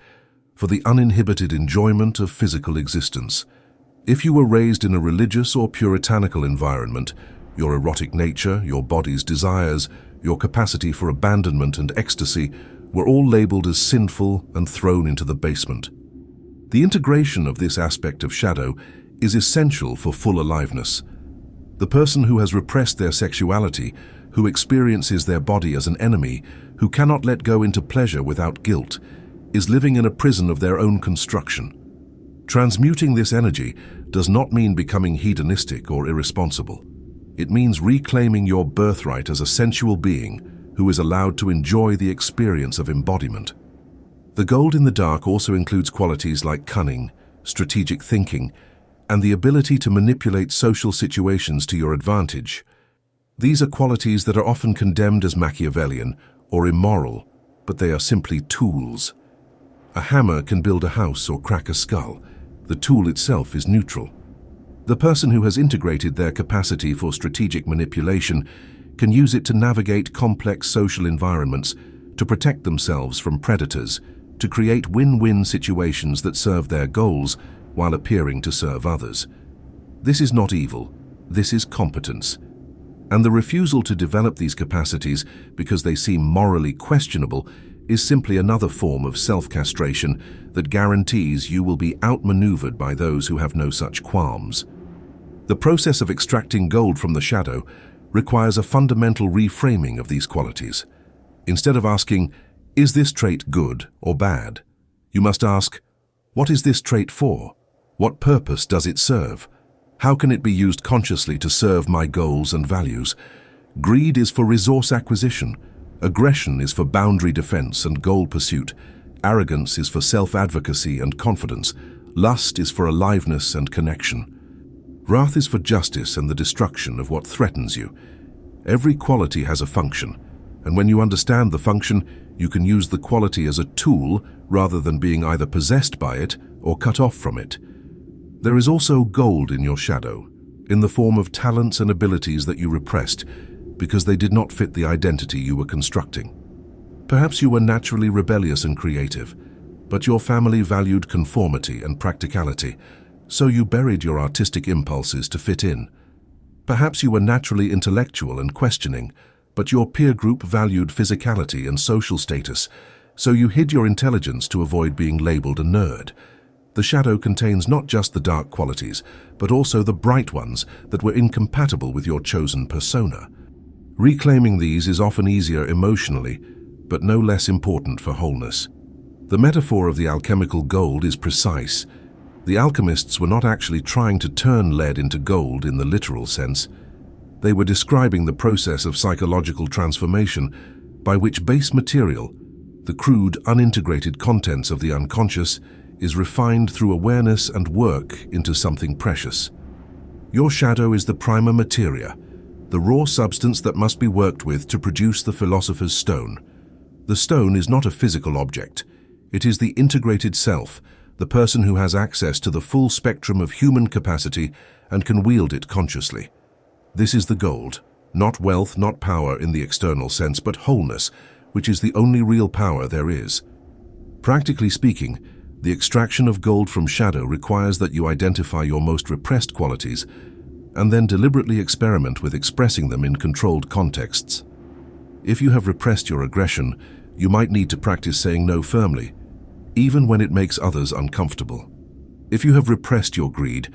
Speaker 1: for the uninhibited enjoyment of physical existence. If you were raised in a religious or puritanical environment, your erotic nature, your body's desires, your capacity for abandonment and ecstasy were all labeled as sinful and thrown into the basement. The integration of this aspect of shadow is essential for full aliveness. The person who has repressed their sexuality, who experiences their body as an enemy, who cannot let go into pleasure without guilt, is living in a prison of their own construction. Transmuting this energy does not mean becoming hedonistic or irresponsible. It means reclaiming your birthright as a sensual being who is allowed to enjoy the experience of embodiment. The gold in the dark also includes qualities like cunning, strategic thinking, and the ability to manipulate social situations to your advantage. These are qualities that are often condemned as Machiavellian or immoral, but they are simply tools. A hammer can build a house or crack a skull. The tool itself is neutral. The person who has integrated their capacity for strategic manipulation can use it to navigate complex social environments, to protect themselves from predators, to create win-win situations that serve their goals while appearing to serve others. This is not evil, this is competence. And the refusal to develop these capacities because they seem morally questionable is simply another form of self-castration that guarantees you will be outmaneuvered by those who have no such qualms. The process of extracting gold from the shadow requires a fundamental reframing of these qualities. Instead of asking, is this trait good or bad? You must ask, what is this trait for? What purpose does it serve? How can it be used consciously to serve my goals and values? Greed is for resource acquisition. Aggression is for boundary defense and goal pursuit. Arrogance is for self-advocacy and confidence. Lust is for aliveness and connection. Wrath is for justice and the destruction of what threatens you. Every quality has a function, and when you understand the function, you can use the quality as a tool rather than being either possessed by it or cut off from it. There is also gold in your shadow, in the form of talents and abilities that you repressed because they did not fit the identity you were constructing. Perhaps you were naturally rebellious and creative, but your family valued conformity and practicality, so you buried your artistic impulses to fit in. Perhaps you were naturally intellectual and questioning, but your peer group valued physicality and social status, so you hid your intelligence to avoid being labeled a nerd. The shadow contains not just the dark qualities, but also the bright ones that were incompatible with your chosen persona. Reclaiming these is often easier emotionally, but no less important for wholeness. The metaphor of the alchemical gold is precise. The alchemists were not actually trying to turn lead into gold in the literal sense. They were describing the process of psychological transformation by which base material, the crude, unintegrated contents of the unconscious, is refined through awareness and work into something precious. Your shadow is the prima materia, the raw substance that must be worked with to produce the philosopher's stone. The stone is not a physical object. It is the integrated self, the person who has access to the full spectrum of human capacity and can wield it consciously. This is the gold, not wealth, not power in the external sense, but wholeness, which is the only real power there is. Practically speaking, the extraction of gold from shadow requires that you identify your most repressed qualities and then deliberately experiment with expressing them in controlled contexts. If you have repressed your aggression, you might need to practice saying no firmly, even when it makes others uncomfortable. If you have repressed your greed,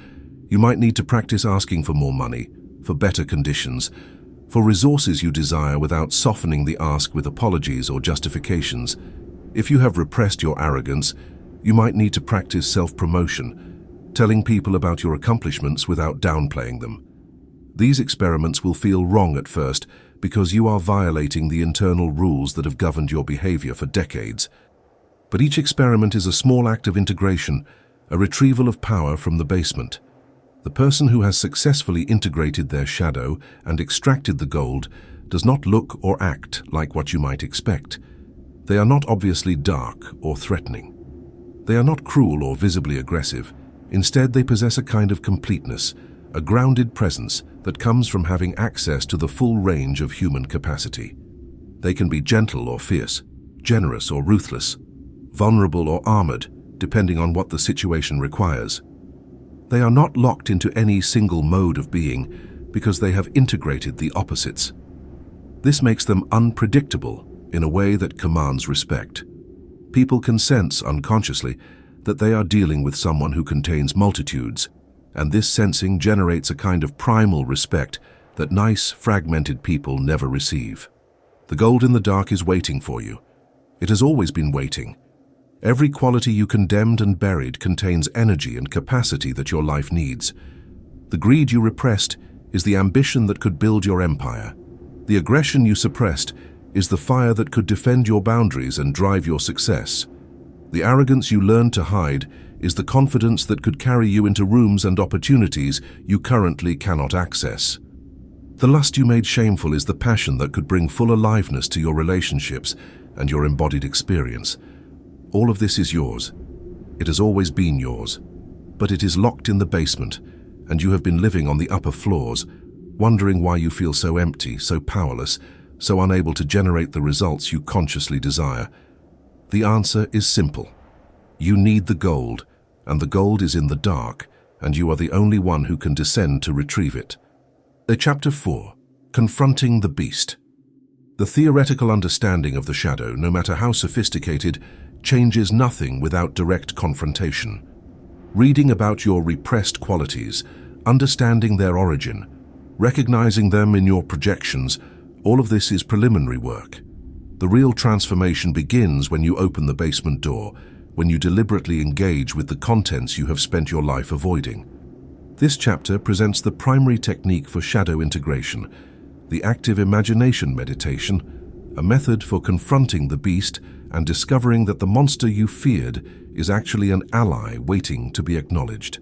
Speaker 1: you might need to practice asking for more money, for better conditions, for resources you desire without softening the ask with apologies or justifications. If you have repressed your arrogance, you might need to practice self-promotion, telling people about your accomplishments without downplaying them. These experiments will feel wrong at first because you are violating the internal rules that have governed your behavior for decades. But each experiment is a small act of integration, a retrieval of power from the basement. The person who has successfully integrated their shadow and extracted the gold does not look or act like what you might expect. They are not obviously dark or threatening. They are not cruel or visibly aggressive. Instead, they possess a kind of completeness, a grounded presence that comes from having access to the full range of human capacity. They can be gentle or fierce, generous or ruthless, vulnerable or armored, depending on what the situation requires. They are not locked into any single mode of being because they have integrated the opposites. This makes them unpredictable in a way that commands respect. People can sense unconsciously that they are dealing with someone who contains multitudes, and this sensing generates a kind of primal respect that nice, fragmented people never receive. The gold in the dark is waiting for you. It has always been waiting. Every quality you condemned and buried contains energy and capacity that your life needs. The greed you repressed is the ambition that could build your empire. The aggression you suppressed is the fire that could defend your boundaries and drive your success. The arrogance you learned to hide is the confidence that could carry you into rooms and opportunities you currently cannot access. The lust you made shameful is the passion that could bring full aliveness to your relationships and your embodied experience. All of this is yours. It has always been yours, but it is locked in the basement, and you have been living on the upper floors, wondering why you feel so empty, so powerless, so unable to generate the results you consciously desire. The answer is simple. You need the gold, and the gold is in the dark, and you are the only one who can descend to retrieve it. Chapter 4. Confronting the Beast. The theoretical understanding of the shadow, no matter how sophisticated, changes nothing without direct confrontation. Reading about your repressed qualities, understanding their origin, recognizing them in your projections, all of this is preliminary work. The real transformation begins when you open the basement door, when you deliberately engage with the contents you have spent your life avoiding. This chapter presents the primary technique for shadow integration, the active imagination meditation, a method for confronting the beast and discovering that the monster you feared is actually an ally waiting to be acknowledged.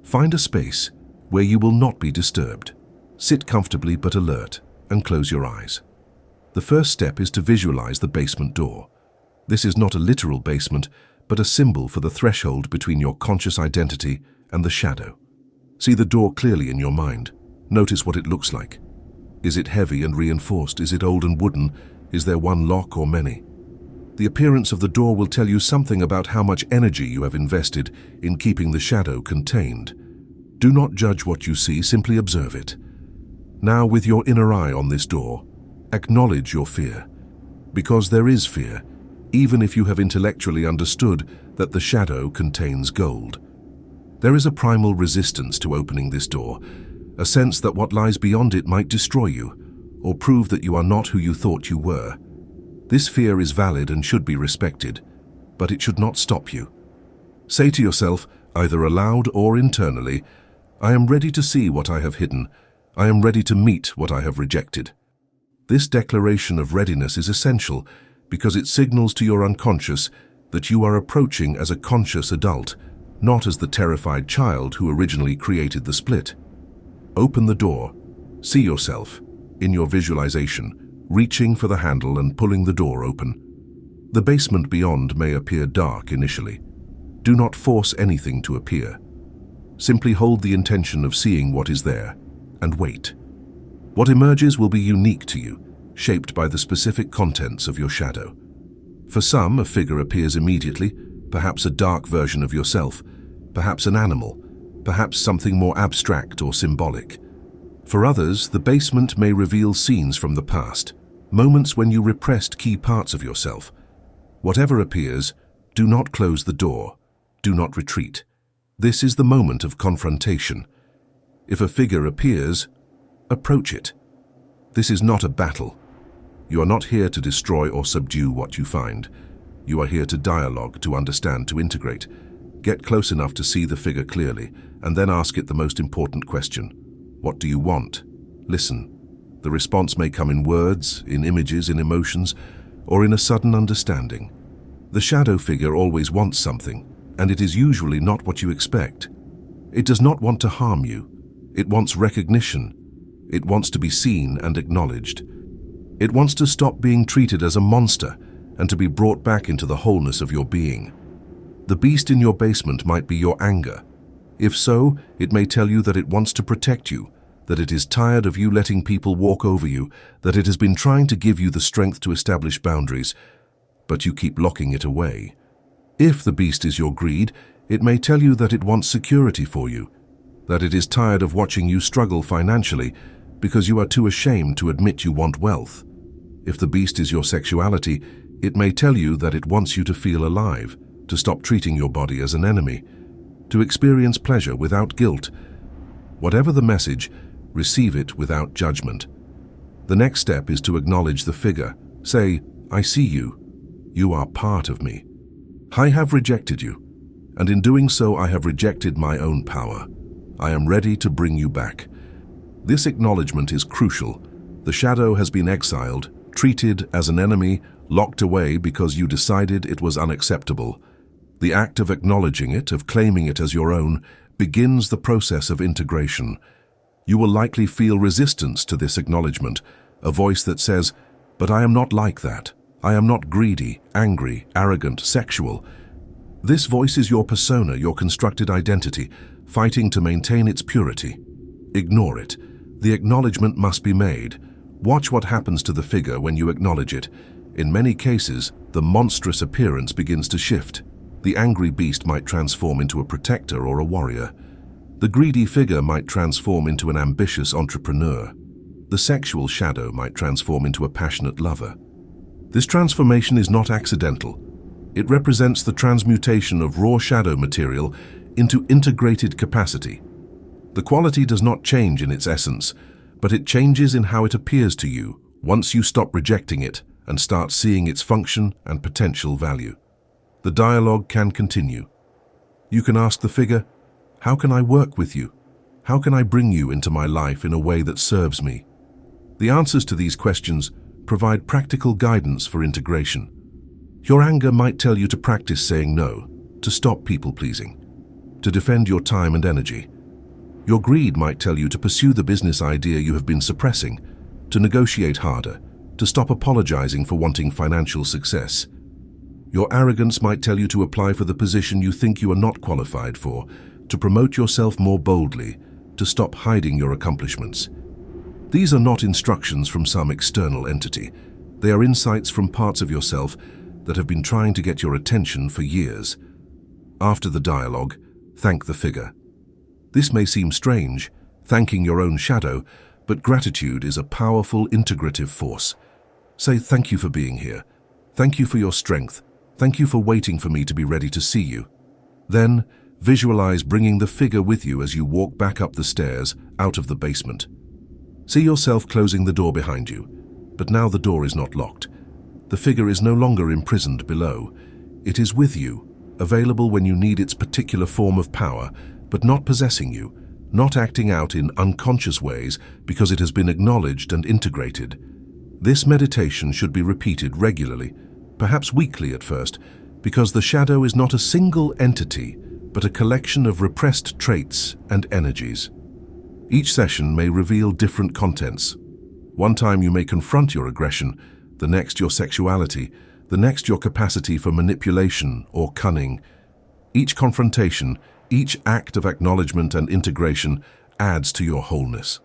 Speaker 1: Find a space where you will not be disturbed. Sit comfortably but alert and close your eyes. The first step is to visualize the basement door. This is not a literal basement, but a symbol for the threshold between your conscious identity and the shadow. See the door clearly in your mind. Notice what it looks like. Is it heavy and reinforced? Is it old and wooden? Is there one lock or many? The appearance of the door will tell you something about how much energy you have invested in keeping the shadow contained. Do not judge what you see, simply observe it. Now, with your inner eye on this door, acknowledge your fear, because there is fear, even if you have intellectually understood that the shadow contains gold. There is a primal resistance to opening this door, a sense that what lies beyond it might destroy you, or prove that you are not who you thought you were. This fear is valid and should be respected, but it should not stop you. Say to yourself, either aloud or internally, I am ready to see what I have hidden. I am ready to meet what I have rejected. This declaration of readiness is essential because it signals to your unconscious that you are approaching as a conscious adult, not as the terrified child who originally created the split. Open the door. See yourself, in your visualization, reaching for the handle and pulling the door open. The basement beyond may appear dark initially. Do not force anything to appear. Simply hold the intention of seeing what is there, and wait. What emerges will be unique to you, shaped by the specific contents of your shadow. For some, a figure appears immediately, perhaps a dark version of yourself, perhaps an animal, perhaps something more abstract or symbolic. For others, the basement may reveal scenes from the past, moments when you repressed key parts of yourself. Whatever appears, do not close the door, do not retreat. This is the moment of confrontation. If a figure appears, approach it. This is not a battle. You are not here to destroy or subdue what you find. You are here to dialogue, to understand, to integrate. Get close enough to see the figure clearly, and then ask it the most important question. What do you want? Listen. The response may come in words, in images, in emotions, or in a sudden understanding. The shadow figure always wants something, and it is usually not what you expect. It does not want to harm you. It wants recognition. It wants to be seen and acknowledged. It wants to stop being treated as a monster and to be brought back into the wholeness of your being. The beast in your basement might be your anger. If so, it may tell you that it wants to protect you, that it is tired of you letting people walk over you, that it has been trying to give you the strength to establish boundaries, but you keep locking it away. If the beast is your greed, it may tell you that it wants security for you, that it is tired of watching you struggle financially because you are too ashamed to admit you want wealth. If the beast is your sexuality, it may tell you that it wants you to feel alive, to stop treating your body as an enemy, to experience pleasure without guilt. Whatever the message, receive it without judgment. The next step is to acknowledge the figure. Say, I see you. You are part of me. I have rejected you, and in doing so I have rejected my own power. I am ready to bring you back. This acknowledgement is crucial. The shadow has been exiled, treated as an enemy, locked away because you decided it was unacceptable. The act of acknowledging it, of claiming it as your own, begins the process of integration. You will likely feel resistance to this acknowledgement, a voice that says, "But I am not like that. I am not greedy, angry, arrogant, sexual." This voice is your persona, your constructed identity, fighting to maintain its purity. Ignore it. The acknowledgement must be made. Watch what happens to the figure when you acknowledge it. In many cases, the monstrous appearance begins to shift. The angry beast might transform into a protector or a warrior. The greedy figure might transform into an ambitious entrepreneur. The sexual shadow might transform into a passionate lover. This transformation is not accidental. It represents the transmutation of raw shadow material into integrated capacity. The quality does not change in its essence, but it changes in how it appears to you once you stop rejecting it and start seeing its function and potential value. The dialogue can continue. You can ask the figure, "How can I work with you? How can I bring you into my life in a way that serves me?" The answers to these questions provide practical guidance for integration. Your anger might tell you to practice saying no, to stop people-pleasing, to defend your time and energy. Your greed might tell you to pursue the business idea you have been suppressing, to negotiate harder, to stop apologizing for wanting financial success. Your arrogance might tell you to apply for the position you think you are not qualified for, to promote yourself more boldly, to stop hiding your accomplishments. These are not instructions from some external entity. They are insights from parts of yourself that have been trying to get your attention for years. After the dialogue, thank the figure. This may seem strange, thanking your own shadow, but gratitude is a powerful integrative force. Say thank you for being here. Thank you for your strength. Thank you for waiting for me to be ready to see you. Then, visualize bringing the figure with you as you walk back up the stairs, out of the basement. See yourself closing the door behind you, but now the door is not locked. The figure is no longer imprisoned below. It is with you, available when you need its particular form of power, but not possessing you, not acting out in unconscious ways because it has been acknowledged and integrated. This meditation should be repeated regularly, perhaps weekly at first, because the shadow is not a single entity, but a collection of repressed traits and energies. Each session may reveal different contents. One time you may confront your aggression, the next your sexuality, the next your capacity for manipulation or cunning. Each confrontation, each act of acknowledgement and integration adds to your wholeness.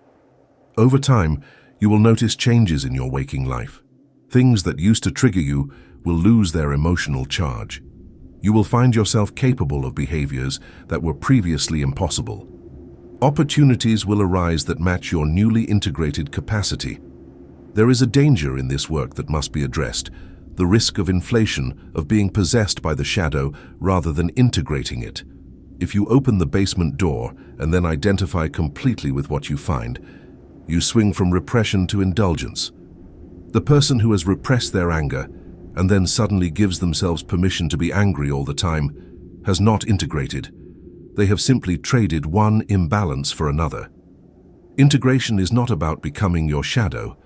Speaker 1: Over time, you will notice changes in your waking life. Things that used to trigger you will lose their emotional charge. You will find yourself capable of behaviors that were previously impossible. Opportunities will arise that match your newly integrated capacity. There is a danger in this work that must be addressed, the risk of inflation, of being possessed by the shadow rather than integrating it. If you open the basement door and then identify completely with what you find, you swing from repression to indulgence. The person who has repressed their anger and then suddenly gives themselves permission to be angry all the time has not integrated. They have simply traded one imbalance for another. Integration is not about becoming your shadow.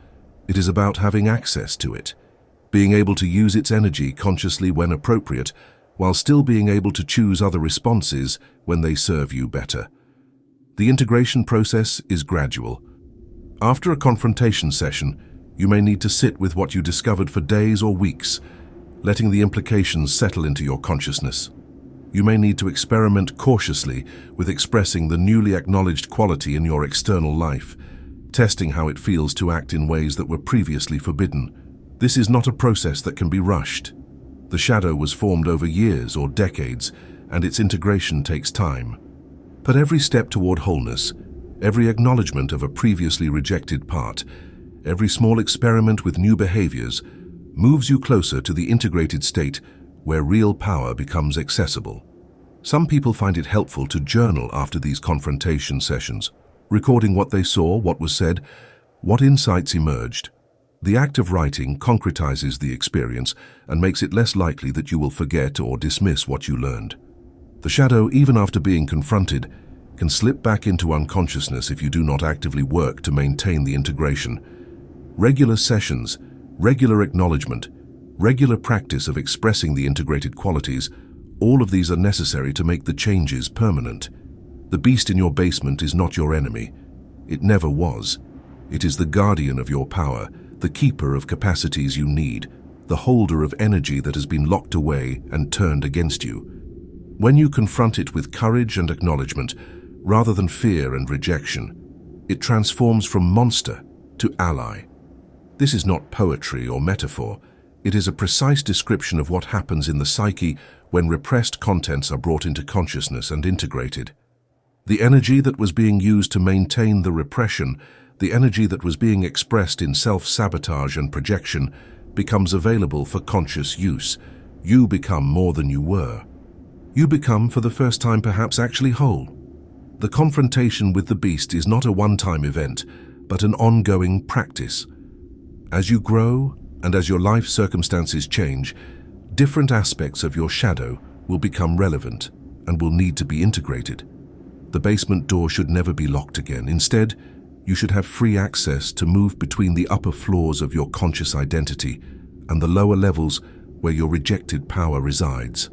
Speaker 1: It is about having access to it, being able to use its energy consciously when appropriate, while still being able to choose other responses when they serve you better. The integration process is gradual. After a confrontation session, you may need to sit with what you discovered for days or weeks, letting the implications settle into your consciousness. You may need to experiment cautiously with expressing the newly acknowledged quality in your external life, testing how it feels to act in ways that were previously forbidden. This is not a process that can be rushed. The shadow was formed over years or decades, and its integration takes time. But every step toward wholeness, every acknowledgement of a previously rejected part, every small experiment with new behaviors moves you closer to the integrated state where real power becomes accessible. Some people find it helpful to journal after these confrontation sessions, recording what they saw, what was said, what insights emerged. The act of writing concretizes the experience and makes it less likely that you will forget or dismiss what you learned. The shadow, even after being confronted, can slip back into unconsciousness if you do not actively work to maintain the integration. Regular sessions, regular acknowledgement, regular practice of expressing the integrated qualities, all of these are necessary to make the changes permanent. The beast in your basement is not your enemy. It never was. It is the guardian of your power, the keeper of capacities you need, the holder of energy that has been locked away and turned against you. When you confront it with courage and acknowledgement, rather than fear and rejection, it transforms from monster to ally. This is not poetry or metaphor. It is a precise description of what happens in the psyche when repressed contents are brought into consciousness and integrated. The energy that was being used to maintain the repression, the energy that was being expressed in self-sabotage and projection, becomes available for conscious use. You become more than you were. You become, for the first time perhaps, actually whole. The confrontation with the beast is not a one-time event, but an ongoing practice. As you grow, and as your life circumstances change, different aspects of your shadow will become relevant and will need to be integrated. The basement door should never be locked again. Instead, you should have free access to move between the upper floors of your conscious identity and the lower levels where your rejected power resides.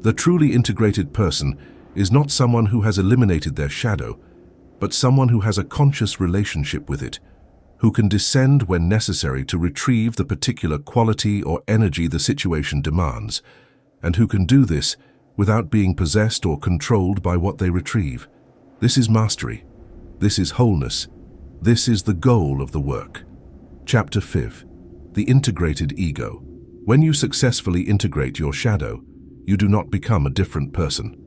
Speaker 1: The truly integrated person is not someone who has eliminated their shadow, but someone who has a conscious relationship with it, who can descend when necessary to retrieve the particular quality or energy the situation demands, and who can do this without being possessed or controlled by what they retrieve. This is mastery. This is wholeness. This is the goal of the work. Chapter 5. The Integrated Ego. When you successfully integrate your shadow, you do not become a different person.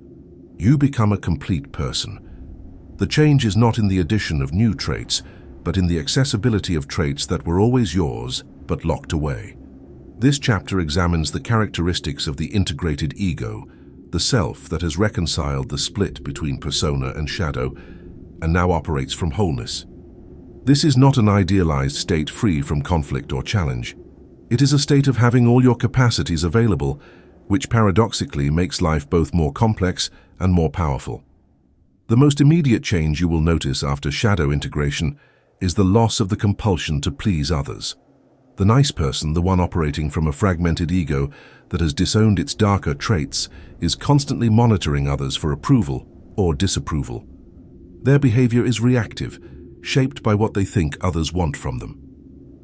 Speaker 1: You become a complete person. The change is not in the addition of new traits, but in the accessibility of traits that were always yours, but locked away. This chapter examines the characteristics of the integrated ego, the self that has reconciled the split between persona and shadow, and now operates from wholeness. This is not an idealized state free from conflict or challenge. It is a state of having all your capacities available, which paradoxically makes life both more complex and more powerful. The most immediate change you will notice after shadow integration is the loss of the compulsion to please others. The nice person, the one operating from a fragmented ego that has disowned its darker traits, is constantly monitoring others for approval or disapproval. Their behavior is reactive, shaped by what they think others want from them.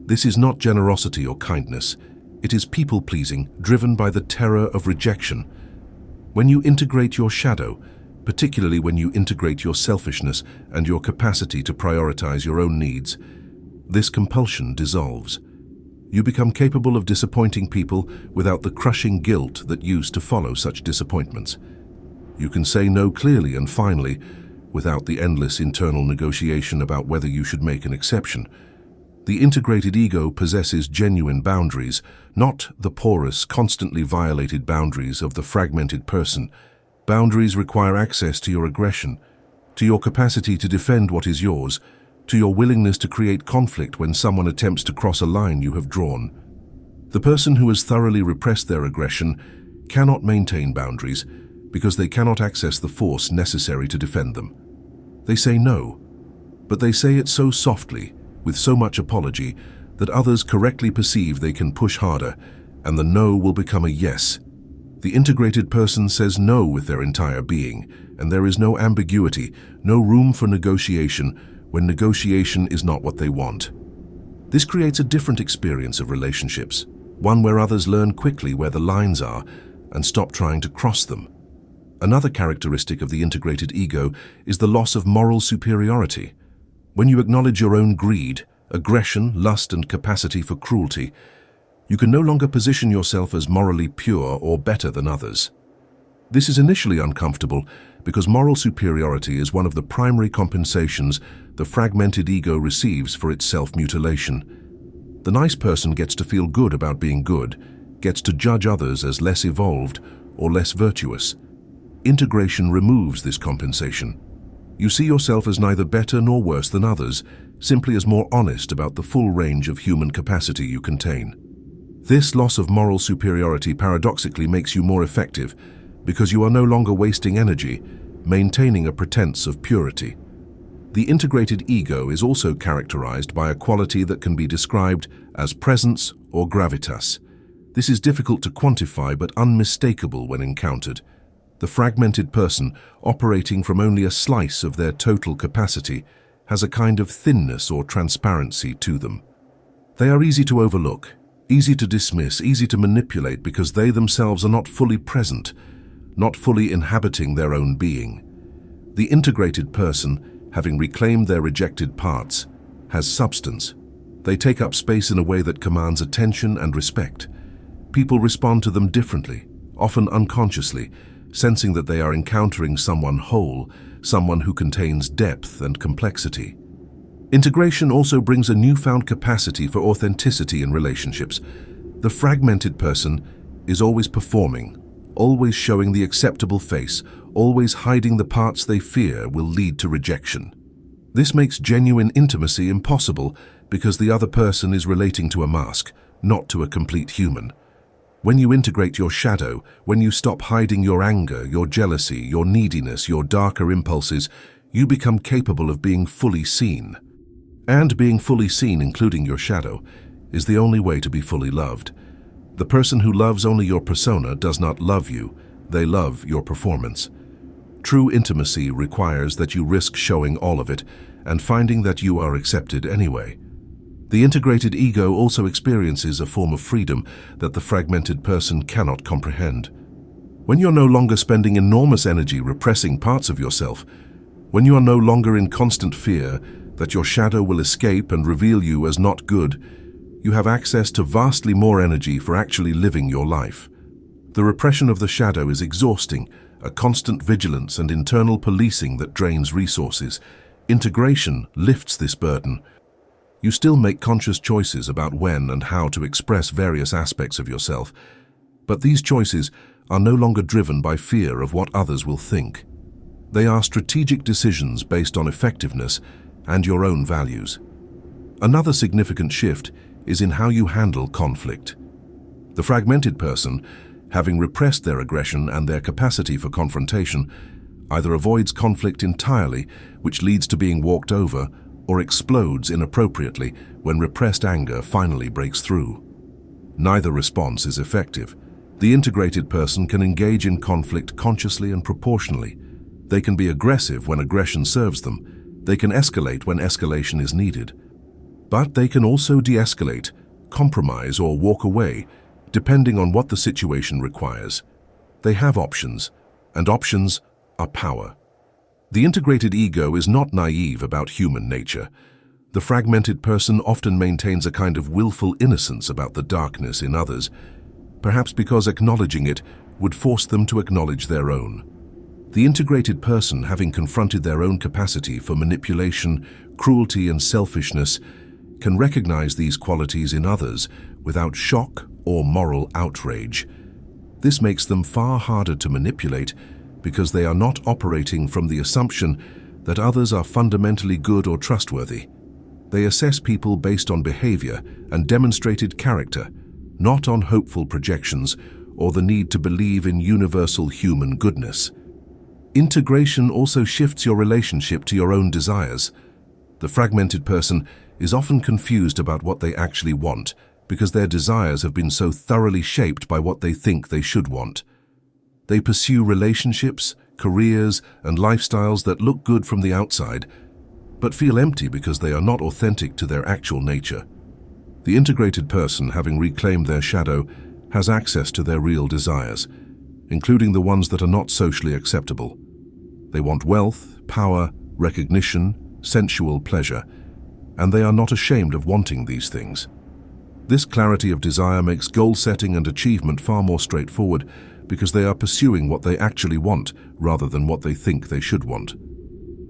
Speaker 1: This is not generosity or kindness. It is people-pleasing, driven by the terror of rejection. When you integrate your shadow, particularly when you integrate your selfishness and your capacity to prioritize your own needs, this compulsion dissolves. You become capable of disappointing people without the crushing guilt that used to follow such disappointments. You can say no clearly and finally, without the endless internal negotiation about whether you should make an exception. The integrated ego possesses genuine boundaries, not the porous, constantly violated boundaries of the fragmented person. Boundaries require access to your aggression, to your capacity to defend what is yours, to your willingness to create conflict when someone attempts to cross a line you have drawn. The person who has thoroughly repressed their aggression cannot maintain boundaries because they cannot access the force necessary to defend them. They say no, but they say it so softly, with so much apology, that others correctly perceive they can push harder, and the no will become a yes. The integrated person says no with their entire being, and there is no ambiguity, no room for negotiation when negotiation is not what they want. This creates a different experience of relationships, one where others learn quickly where the lines are and stop trying to cross them. Another characteristic of the integrated ego is the loss of moral superiority. When you acknowledge your own greed, aggression, lust, and capacity for cruelty, you can no longer position yourself as morally pure or better than others. This is initially uncomfortable because moral superiority is one of the primary compensations the fragmented ego receives for its self-mutilation. The nice person gets to feel good about being good, gets to judge others as less evolved or less virtuous. Integration removes this compensation. You see yourself as neither better nor worse than others, simply as more honest about the full range of human capacity you contain. This loss of moral superiority paradoxically makes you more effective because you are no longer wasting energy, maintaining a pretense of purity. The integrated ego is also characterized by a quality that can be described as presence or gravitas. This is difficult to quantify but unmistakable when encountered. The fragmented person, operating from only a slice of their total capacity, has a kind of thinness or transparency to them. They are easy to overlook, easy to dismiss, easy to manipulate because they themselves are not fully present, not fully inhabiting their own being. The integrated person, having reclaimed their rejected parts, has substance. They take up space in a way that commands attention and respect. People respond to them differently, often unconsciously, sensing that they are encountering someone whole, someone who contains depth and complexity. Integration also brings a newfound capacity for authenticity in relationships. The fragmented person is always performing, always showing the acceptable face, always hiding the parts they fear will lead to rejection. This makes genuine intimacy impossible because the other person is relating to a mask, not to a complete human. When you integrate your shadow, when you stop hiding your anger, your jealousy, your neediness, your darker impulses, you become capable of being fully seen. And being fully seen, including your shadow, is the only way to be fully loved. The person who loves only your persona does not love you, they love your performance. True intimacy requires that you risk showing all of it and finding that you are accepted anyway. The integrated ego also experiences a form of freedom that the fragmented person cannot comprehend. When you're no longer spending enormous energy repressing parts of yourself, when you are no longer in constant fear that your shadow will escape and reveal you as not good, you have access to vastly more energy for actually living your life. The repression of the shadow is exhausting, a constant vigilance and internal policing that drains resources. Integration lifts this burden. You still make conscious choices about when and how to express various aspects of yourself, but these choices are no longer driven by fear of what others will think. They are strategic decisions based on effectiveness and your own values. Another significant shift is in how you handle conflict. The fragmented person, having repressed their aggression and their capacity for confrontation, either avoids conflict entirely, which leads to being walked over, or explodes inappropriately when repressed anger finally breaks through. Neither response is effective. The integrated person can engage in conflict consciously and proportionally. They can be aggressive when aggression serves them. They can escalate when escalation is needed. But they can also de-escalate, compromise, or walk away, depending on what the situation requires. They have options, and options are power. The integrated ego is not naive about human nature. The fragmented person often maintains a kind of willful innocence about the darkness in others, perhaps because acknowledging it would force them to acknowledge their own. The integrated person, having confronted their own capacity for manipulation, cruelty, and selfishness, can recognize these qualities in others without shock or moral outrage. This makes them far harder to manipulate because they are not operating from the assumption that others are fundamentally good or trustworthy. They assess people based on behavior and demonstrated character, not on hopeful projections or the need to believe in universal human goodness. Integration also shifts your relationship to your own desires. The fragmented person is often confused about what they actually want because their desires have been so thoroughly shaped by what they think they should want. They pursue relationships, careers, and lifestyles that look good from the outside, but feel empty because they are not authentic to their actual nature. The integrated person, having reclaimed their shadow, has access to their real desires, including the ones that are not socially acceptable. They want wealth, power, recognition, sensual pleasure, and they are not ashamed of wanting these things. This clarity of desire makes goal setting and achievement far more straightforward because they are pursuing what they actually want rather than what they think they should want.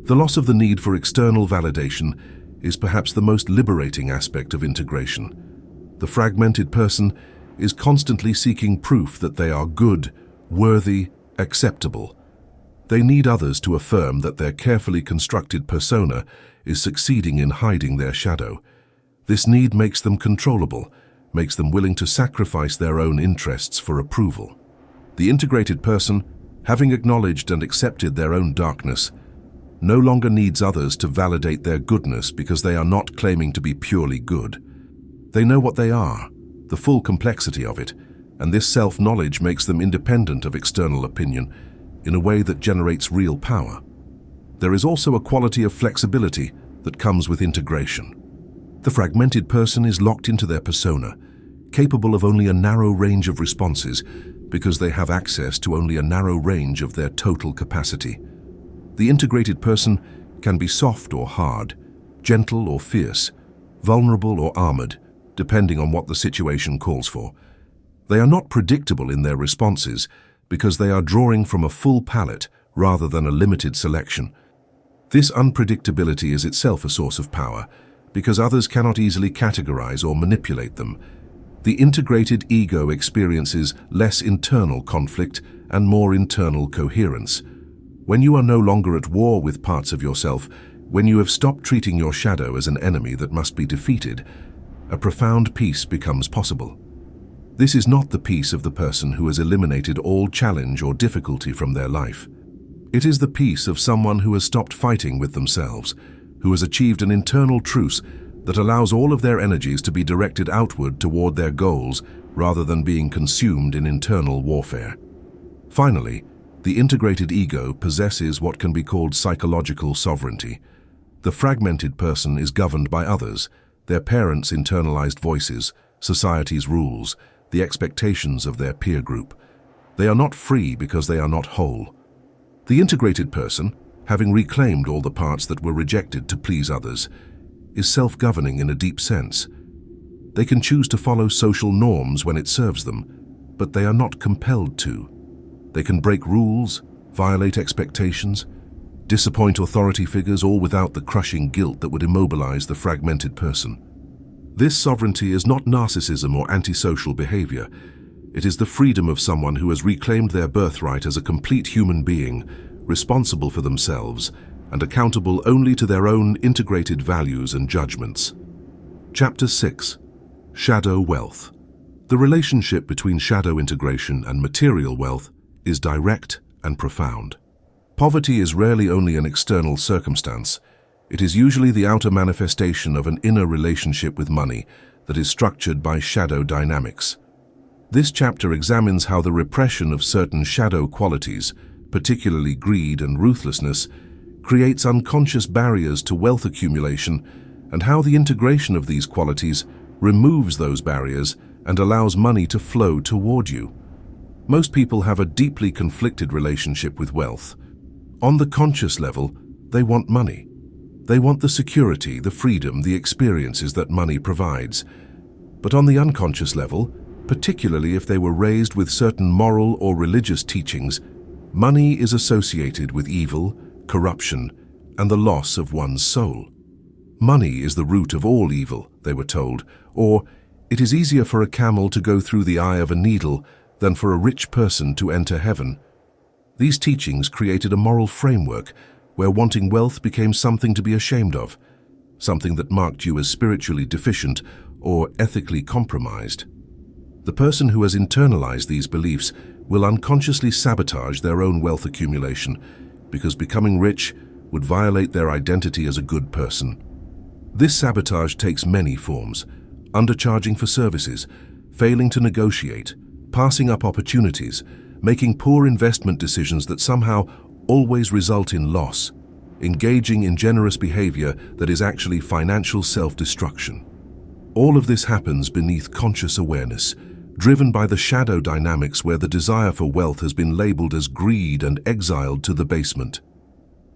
Speaker 1: The loss of the need for external validation is perhaps the most liberating aspect of integration. The fragmented person is constantly seeking proof that they are good, worthy, acceptable. They need others to affirm that their carefully constructed persona is succeeding in hiding their shadow. This need makes them controllable, makes them willing to sacrifice their own interests for approval. The integrated person, having acknowledged and accepted their own darkness, no longer needs others to validate their goodness because they are not claiming to be purely good. They know what they are, the full complexity of it, and this self-knowledge makes them independent of external opinion in a way that generates real power. There is also a quality of flexibility that comes with integration. The fragmented person is locked into their persona, capable of only a narrow range of responses because they have access to only a narrow range of their total capacity. The integrated person can be soft or hard, gentle or fierce, vulnerable or armored, depending on what the situation calls for. They are not predictable in their responses because they are drawing from a full palette rather than a limited selection. This unpredictability is itself a source of power because others cannot easily categorize or manipulate them. The integrated ego experiences less internal conflict and more internal coherence. When you are no longer at war with parts of yourself, when you have stopped treating your shadow as an enemy that must be defeated, a profound peace becomes possible. This is not the peace of the person who has eliminated all challenge or difficulty from their life. It is the peace of someone who has stopped fighting with themselves, who has achieved an internal truce that allows all of their energies to be directed outward toward their goals rather than being consumed in internal warfare. Finally, the integrated ego possesses what can be called psychological sovereignty. The fragmented person is governed by others, their parents' internalized voices, society's rules, the expectations of their peer group. They are not free because they are not whole. The integrated person, having reclaimed all the parts that were rejected to please others, is self-governing in a deep sense. They can choose to follow social norms when it serves them, but they are not compelled to. They can break rules, violate expectations, disappoint authority figures, all without the crushing guilt that would immobilize the fragmented person. This sovereignty is not narcissism or antisocial behavior. It is the freedom of someone who has reclaimed their birthright as a complete human being, responsible for themselves, and accountable only to their own integrated values and judgments. Chapter 6. Shadow Wealth. The relationship between shadow integration and material wealth is direct and profound. Poverty is rarely only an external circumstance. It is usually the outer manifestation of an inner relationship with money that is structured by shadow dynamics. This chapter examines how the repression of certain shadow qualities, particularly greed and ruthlessness, creates unconscious barriers to wealth accumulation, and how the integration of these qualities removes those barriers and allows money to flow toward you. Most people have a deeply conflicted relationship with wealth. On the conscious level, they want money. They want the security, the freedom, the experiences that money provides. But on the unconscious level, particularly if they were raised with certain moral or religious teachings, money is associated with evil, corruption, and the loss of one's soul. Money is the root of all evil, they were told, or it is easier for a camel to go through the eye of a needle than for a rich person to enter heaven. These teachings created a moral framework where wanting wealth became something to be ashamed of, something that marked you as spiritually deficient or ethically compromised. The person who has internalized these beliefs will unconsciously sabotage their own wealth accumulation because becoming rich would violate their identity as a good person. This sabotage takes many forms: undercharging for services, failing to negotiate, passing up opportunities, making poor investment decisions that somehow always result in loss, engaging in generous behavior that is actually financial self-destruction. All of this happens beneath conscious awareness, driven by the shadow dynamics where the desire for wealth has been labeled as greed and exiled to the basement.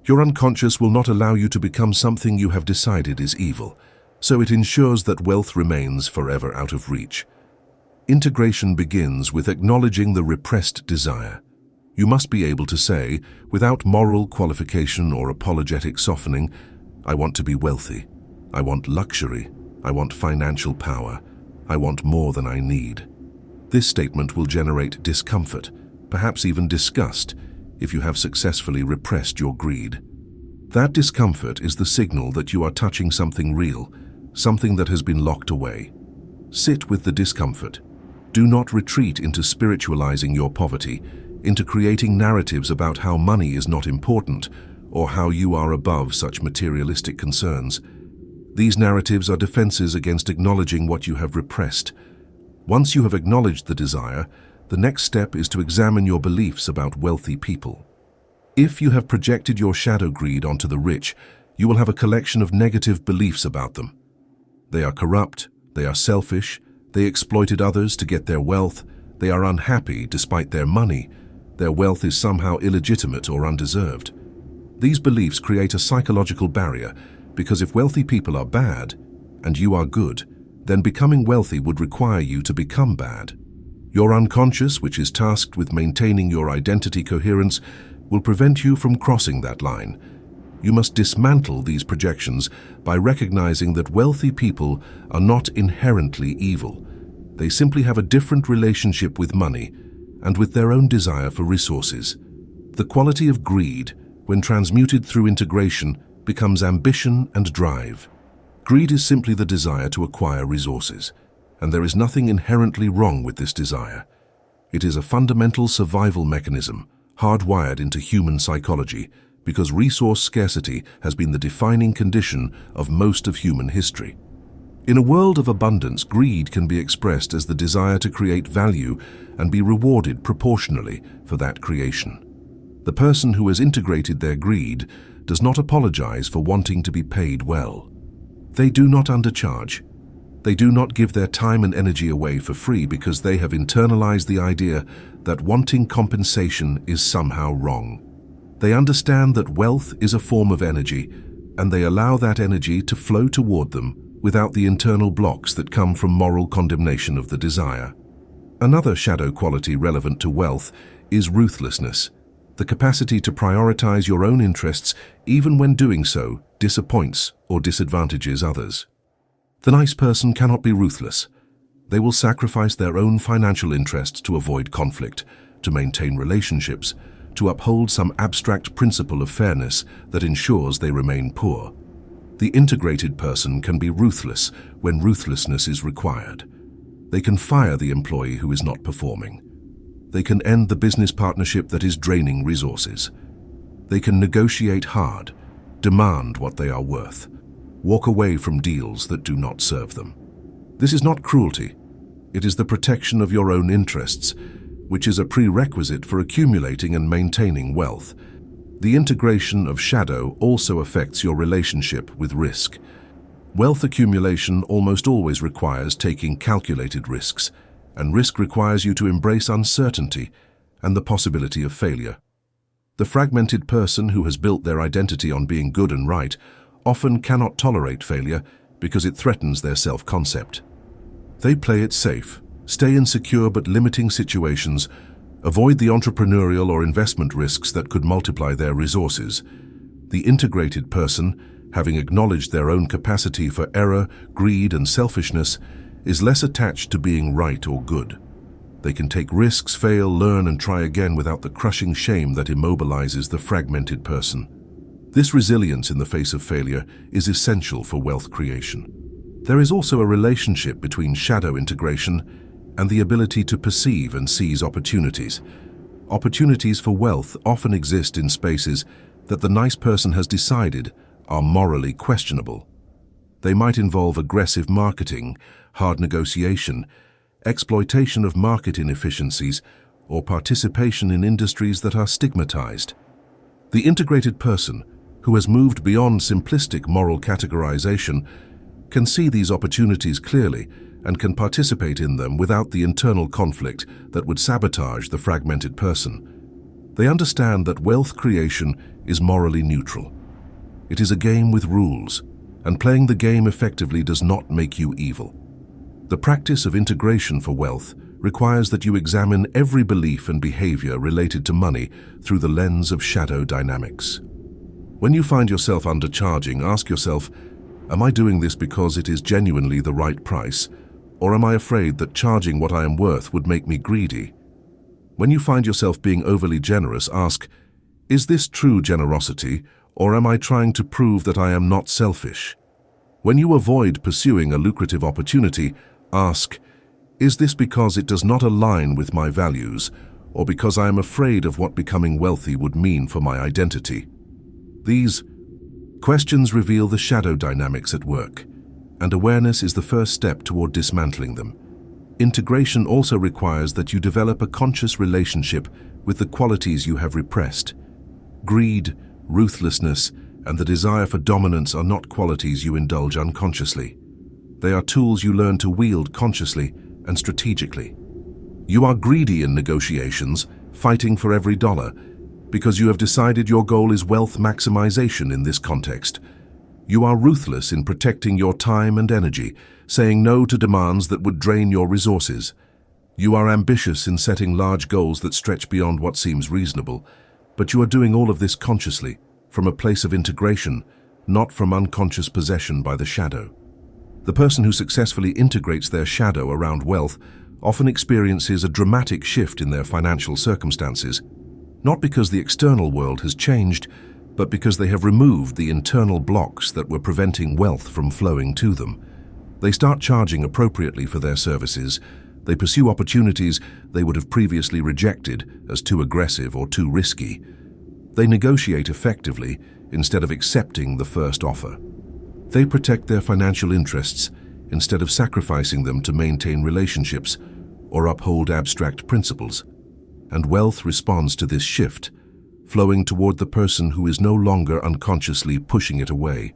Speaker 1: Your unconscious will not allow you to become something you have decided is evil, so it ensures that wealth remains forever out of reach. Integration begins with acknowledging the repressed desire. You must be able to say, without moral qualification or apologetic softening, I want to be wealthy, I want luxury, I want financial power, I want more than I need. This statement will generate discomfort, perhaps even disgust, if you have successfully repressed your greed. That discomfort is the signal that you are touching something real, something that has been locked away. Sit with the discomfort. Do not retreat into spiritualizing your poverty, into creating narratives about how money is not important or how you are above such materialistic concerns. These narratives are defenses against acknowledging what you have repressed. Once you have acknowledged the desire, the next step is to examine your beliefs about wealthy people. If you have projected your shadow greed onto the rich, you will have a collection of negative beliefs about them. They are corrupt, they are selfish, they exploited others to get their wealth, they are unhappy despite their money, their wealth is somehow illegitimate or undeserved. These beliefs create a psychological barrier because if wealthy people are bad and you are good, then becoming wealthy would require you to become bad. Your unconscious, which is tasked with maintaining your identity coherence, will prevent you from crossing that line. You must dismantle these projections by recognizing that wealthy people are not inherently evil. They simply have a different relationship with money and with their own desire for resources. The quality of greed, when transmuted through integration, becomes ambition and drive. Greed is simply the desire to acquire resources, and there is nothing inherently wrong with this desire. It is a fundamental survival mechanism, hardwired into human psychology, because resource scarcity has been the defining condition of most of human history. In a world of abundance, greed can be expressed as the desire to create value and be rewarded proportionally for that creation. The person who has integrated their greed does not apologize for wanting to be paid well. They do not undercharge. They do not give their time and energy away for free because they have internalized the idea that wanting compensation is somehow wrong. They understand that wealth is a form of energy, and they allow that energy to flow toward them without the internal blocks that come from moral condemnation of the desire. Another shadow quality relevant to wealth is ruthlessness, the capacity to prioritize your own interests even when doing so disappoints or disadvantages others. The nice person cannot be ruthless. They will sacrifice their own financial interests to avoid conflict, to maintain relationships, to uphold some abstract principle of fairness that ensures they remain poor. The integrated person can be ruthless when ruthlessness is required. They can fire the employee who is not performing. They can end the business partnership that is draining resources. They can negotiate hard, demand what they are worth, walk away from deals that do not serve them. This is not cruelty. It is the protection of your own interests, which is a prerequisite for accumulating and maintaining wealth. The integration of shadow also affects your relationship with risk. Wealth accumulation almost always requires taking calculated risks, and risk requires you to embrace uncertainty and the possibility of failure. The fragmented person who has built their identity on being good and right often cannot tolerate failure because it threatens their self-concept. They play it safe, stay in secure but limiting situations, avoid the entrepreneurial or investment risks that could multiply their resources. The integrated person, having acknowledged their own capacity for error, greed, and selfishness, is less attached to being right or good. They can take risks, fail, learn, and try again without the crushing shame that immobilizes the fragmented person. This resilience in the face of failure is essential for wealth creation. There is also a relationship between shadow integration and the ability to perceive and seize opportunities. Opportunities for wealth often exist in spaces that the nice person has decided are morally questionable. They might involve aggressive marketing, hard negotiation, exploitation of market inefficiencies, or participation in industries that are stigmatized. The integrated person, who has moved beyond simplistic moral categorization, can see these opportunities clearly and can participate in them without the internal conflict that would sabotage the fragmented person. They understand that wealth creation is morally neutral. It is a game with rules, and playing the game effectively does not make you evil. The practice of integration for wealth requires that you examine every belief and behavior related to money through the lens of shadow dynamics. When you find yourself undercharging, ask yourself, am I doing this because it is genuinely the right price, or am I afraid that charging what I am worth would make me greedy? When you find yourself being overly generous, ask, is this true generosity, or am I trying to prove that I am not selfish? When you avoid pursuing a lucrative opportunity, ask, is this because it does not align with my values, or because I am afraid of what becoming wealthy would mean for my identity? These questions reveal the shadow dynamics at work, and awareness is the first step toward dismantling them. Integration also requires that you develop a conscious relationship with the qualities you have repressed. Greed, ruthlessness, and the desire for dominance are not qualities you indulge unconsciously. They are tools you learn to wield consciously and strategically. You are greedy in negotiations, fighting for every dollar, because you have decided your goal is wealth maximization in this context. You are ruthless in protecting your time and energy, saying no to demands that would drain your resources. You are ambitious in setting large goals that stretch beyond what seems reasonable, but you are doing all of this consciously, from a place of integration, not from unconscious possession by the shadow. The person who successfully integrates their shadow around wealth often experiences a dramatic shift in their financial circumstances, not because the external world has changed, but because they have removed the internal blocks that were preventing wealth from flowing to them. They start charging appropriately for their services. They pursue opportunities they would have previously rejected as too aggressive or too risky. They negotiate effectively instead of accepting the first offer. They protect their financial interests instead of sacrificing them to maintain relationships or uphold abstract principles. And wealth responds to this shift, flowing toward the person who is no longer unconsciously pushing it away.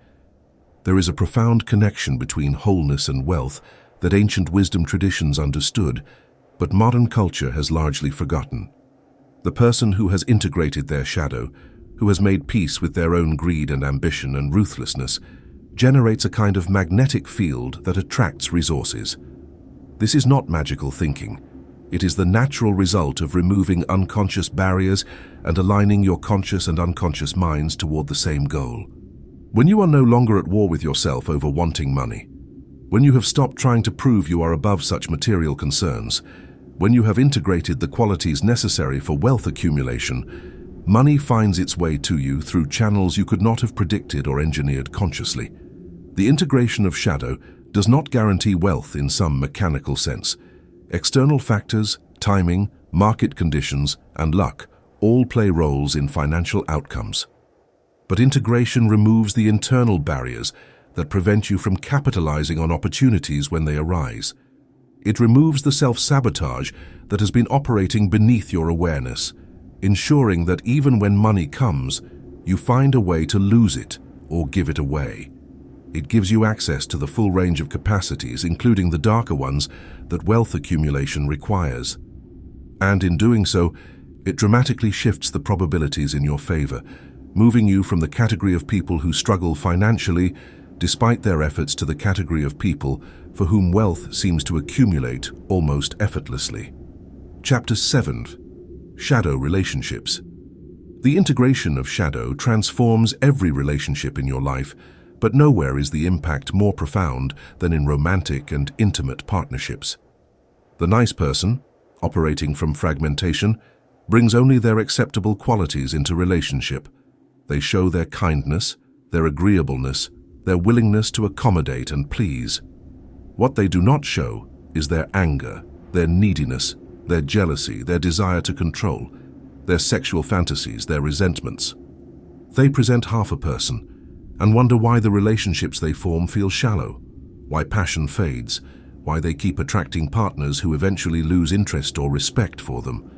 Speaker 1: There is a profound connection between wholeness and wealth that ancient wisdom traditions understood, but modern culture has largely forgotten. The person who has integrated their shadow, who has made peace with their own greed and ambition and ruthlessness, generates a kind of magnetic field that attracts resources. This is not magical thinking. It is the natural result of removing unconscious barriers and aligning your conscious and unconscious minds toward the same goal. When you are no longer at war with yourself over wanting money, when you have stopped trying to prove you are above such material concerns, when you have integrated the qualities necessary for wealth accumulation, money finds its way to you through channels you could not have predicted or engineered consciously. The integration of shadow does not guarantee wealth in some mechanical sense. External factors, timing, market conditions, and luck all play roles in financial outcomes. But integration removes the internal barriers that prevent you from capitalizing on opportunities when they arise. It removes the self-sabotage that has been operating beneath your awareness, ensuring that even when money comes, you find a way to lose it or give it away. It gives you access to the full range of capacities, including the darker ones that wealth accumulation requires. And in doing so, it dramatically shifts the probabilities in your favor, moving you from the category of people who struggle financially despite their efforts to the category of people for whom wealth seems to accumulate almost effortlessly. Chapter 7. Shadow Relationships. The integration of shadow transforms every relationship in your life, but nowhere is the impact more profound than in romantic and intimate partnerships. The nice person, operating from fragmentation, brings only their acceptable qualities into relationship. They show their kindness, their agreeableness, their willingness to accommodate and please. What they do not show is their anger, their neediness, their jealousy, their desire to control, their sexual fantasies, their resentments. They present half a person and wonder why the relationships they form feel shallow, why passion fades, why they keep attracting partners who eventually lose interest or respect for them.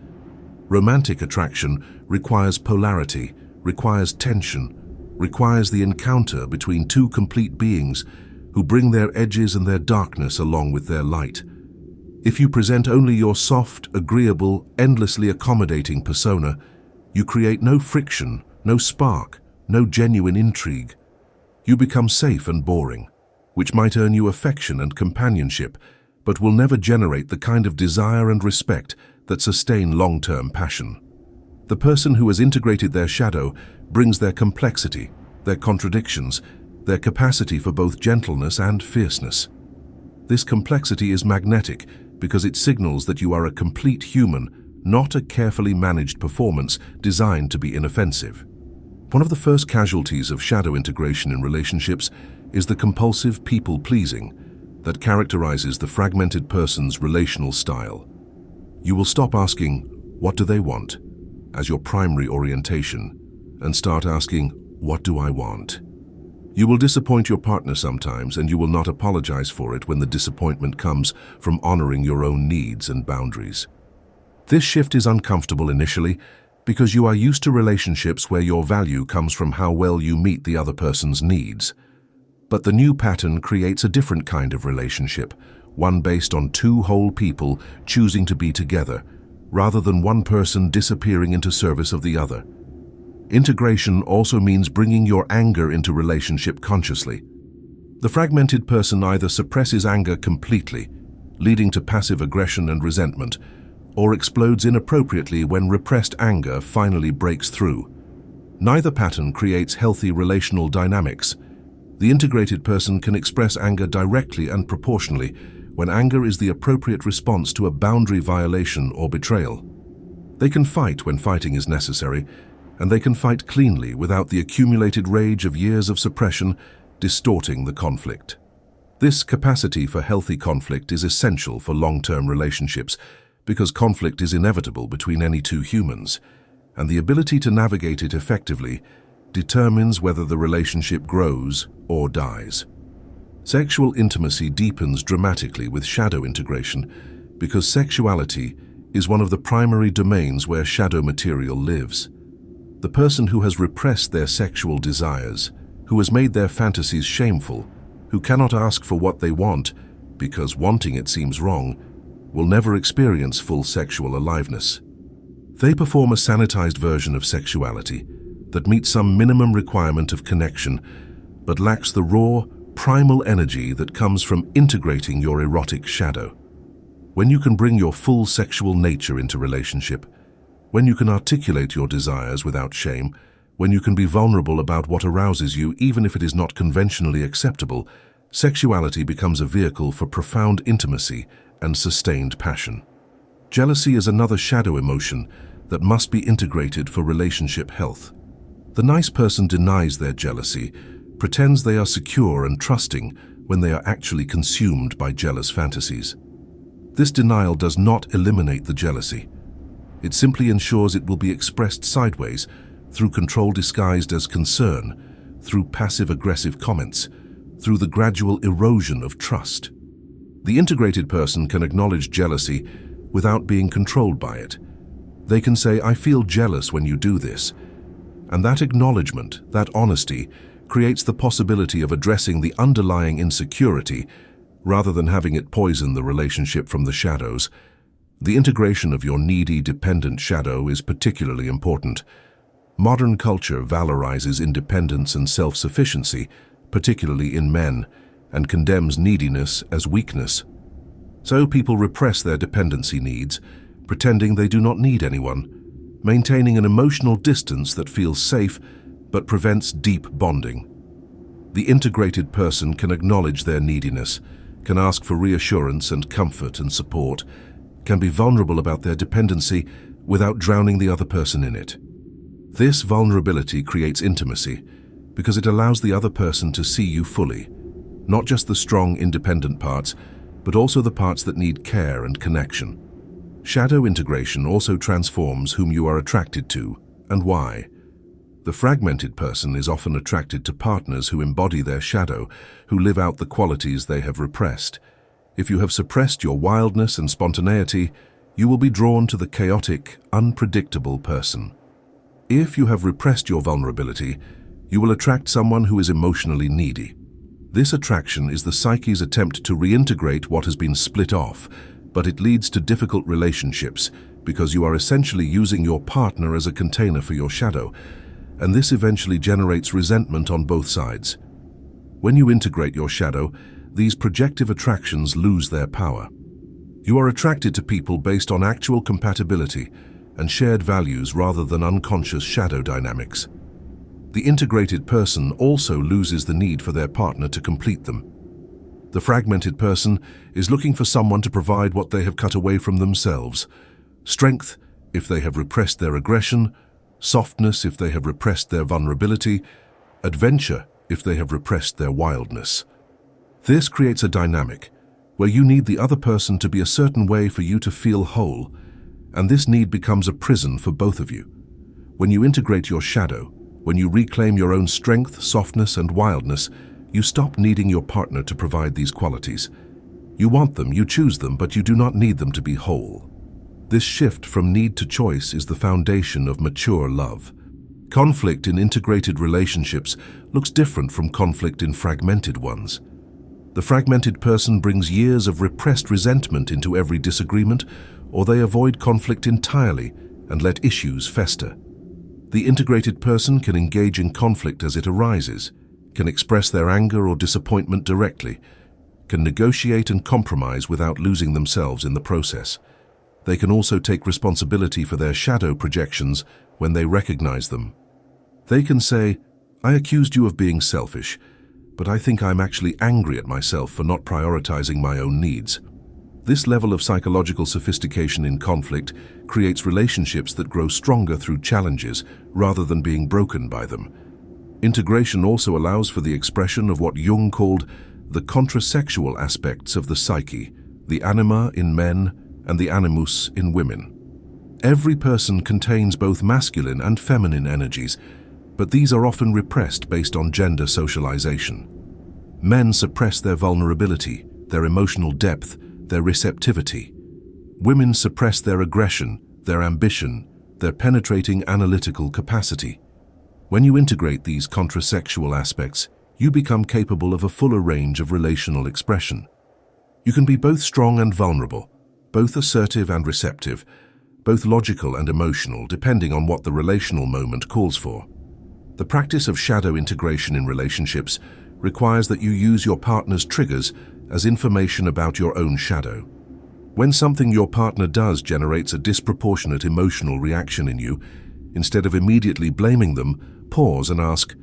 Speaker 1: Romantic attraction requires polarity, requires tension, requires the encounter between two complete beings who bring their edges and their darkness along with their light. If you present only your soft, agreeable, endlessly accommodating persona, you create no friction, no spark, no genuine intrigue. You become safe and boring, which might earn you affection and companionship, but will never generate the kind of desire and respect that sustain long-term passion. The person who has integrated their shadow brings their complexity, their contradictions, their capacity for both gentleness and fierceness. This complexity is magnetic because it signals that you are a complete human, not a carefully managed performance designed to be inoffensive. One of the first casualties of shadow integration in relationships is the compulsive people-pleasing that characterizes the fragmented person's relational style. You will stop asking, "What do they want?" as your primary orientation, and start asking, "What do I want?" You will disappoint your partner sometimes, and you will not apologize for it when the disappointment comes from honoring your own needs and boundaries. This shift is uncomfortable initially because you are used to relationships where your value comes from how well you meet the other person's needs. But the new pattern creates a different kind of relationship, one based on two whole people choosing to be together, rather than one person disappearing into service of the other. Integration also means bringing your anger into relationship consciously. The fragmented person either suppresses anger completely, leading to passive aggression and resentment, or explodes inappropriately when repressed anger finally breaks through. Neither pattern creates healthy relational dynamics. The integrated person can express anger directly and proportionally when anger is the appropriate response to a boundary violation or betrayal. They can fight when fighting is necessary, and they can fight cleanly without the accumulated rage of years of suppression distorting the conflict. This capacity for healthy conflict is essential for long-term relationships because conflict is inevitable between any two humans, and the ability to navigate it effectively determines whether the relationship grows or dies. Sexual intimacy deepens dramatically with shadow integration because sexuality is one of the primary domains where shadow material lives. The person who has repressed their sexual desires, who has made their fantasies shameful, who cannot ask for what they want because wanting it seems wrong, will never experience full sexual aliveness. They perform a sanitized version of sexuality that meets some minimum requirement of connection, but lacks the raw, primal energy that comes from integrating your erotic shadow. When you can bring your full sexual nature into relationship, when you can articulate your desires without shame, when you can be vulnerable about what arouses you even if it is not conventionally acceptable, sexuality becomes a vehicle for profound intimacy and sustained passion. Jealousy is another shadow emotion that must be integrated for relationship health. The nice person denies their jealousy, pretends they are secure and trusting when they are actually consumed by jealous fantasies. This denial does not eliminate the jealousy. It simply ensures it will be expressed sideways, through control disguised as concern, through passive-aggressive comments, through the gradual erosion of trust. The integrated person can acknowledge jealousy without being controlled by it. They can say, "I feel jealous when you do this." And that acknowledgement, that honesty, creates the possibility of addressing the underlying insecurity rather than having it poison the relationship from the shadows. The integration of your needy, dependent shadow is particularly important. Modern culture valorizes independence and self-sufficiency, particularly in men, and condemns neediness as weakness. So people repress their dependency needs, pretending they do not need anyone, maintaining an emotional distance that feels safe but prevents deep bonding. The integrated person can acknowledge their neediness, can ask for reassurance and comfort and support, can be vulnerable about their dependency without drowning the other person in it. This vulnerability creates intimacy because it allows the other person to see you fully, not just the strong, independent parts, but also the parts that need care and connection. Shadow integration also transforms whom you are attracted to and why. The fragmented person is often attracted to partners who embody their shadow, who live out the qualities they have repressed. If you have suppressed your wildness and spontaneity, you will be drawn to the chaotic, unpredictable person. If you have repressed your vulnerability, you will attract someone who is emotionally needy. This attraction is the psyche's attempt to reintegrate what has been split off, but it leads to difficult relationships because you are essentially using your partner as a container for your shadow, and this eventually generates resentment on both sides. When you integrate your shadow, these projective attractions lose their power. You are attracted to people based on actual compatibility and shared values rather than unconscious shadow dynamics. The integrated person also loses the need for their partner to complete them. The fragmented person is looking for someone to provide what they have cut away from themselves: strength if they have repressed their aggression, softness if they have repressed their vulnerability, adventure if they have repressed their wildness. This creates a dynamic where you need the other person to be a certain way for you to feel whole, and this need becomes a prison for both of you. When you integrate your shadow, when you reclaim your own strength, softness, and wildness, you stop needing your partner to provide these qualities. You want them, you choose them, but you do not need them to be whole. This shift from need to choice is the foundation of mature love. Conflict in integrated relationships looks different from conflict in fragmented ones. The fragmented person brings years of repressed resentment into every disagreement, or they avoid conflict entirely and let issues fester. The integrated person can engage in conflict as it arises, can express their anger or disappointment directly, can negotiate and compromise without losing themselves in the process. They can also take responsibility for their shadow projections when they recognize them. They can say, "I accused you of being selfish, but I think I'm actually angry at myself for not prioritizing my own needs." This level of psychological sophistication in conflict creates relationships that grow stronger through challenges rather than being broken by them. Integration also allows for the expression of what Jung called the contrasexual aspects of the psyche, the anima in men and the animus in women. Every person contains both masculine and feminine energies, but these are often repressed based on gender socialization. Men suppress their vulnerability, their emotional depth, their receptivity. Women suppress their aggression, their ambition, their penetrating analytical capacity. When you integrate these contrasexual aspects, you become capable of a fuller range of relational expression. You can be both strong and vulnerable, both assertive and receptive, both logical and emotional, depending on what the relational moment calls for. The practice of shadow integration in relationships requires that you use your partner's triggers as information about your own shadow. When something your partner does generates a disproportionate emotional reaction in you, instead of immediately blaming them, pause and ask,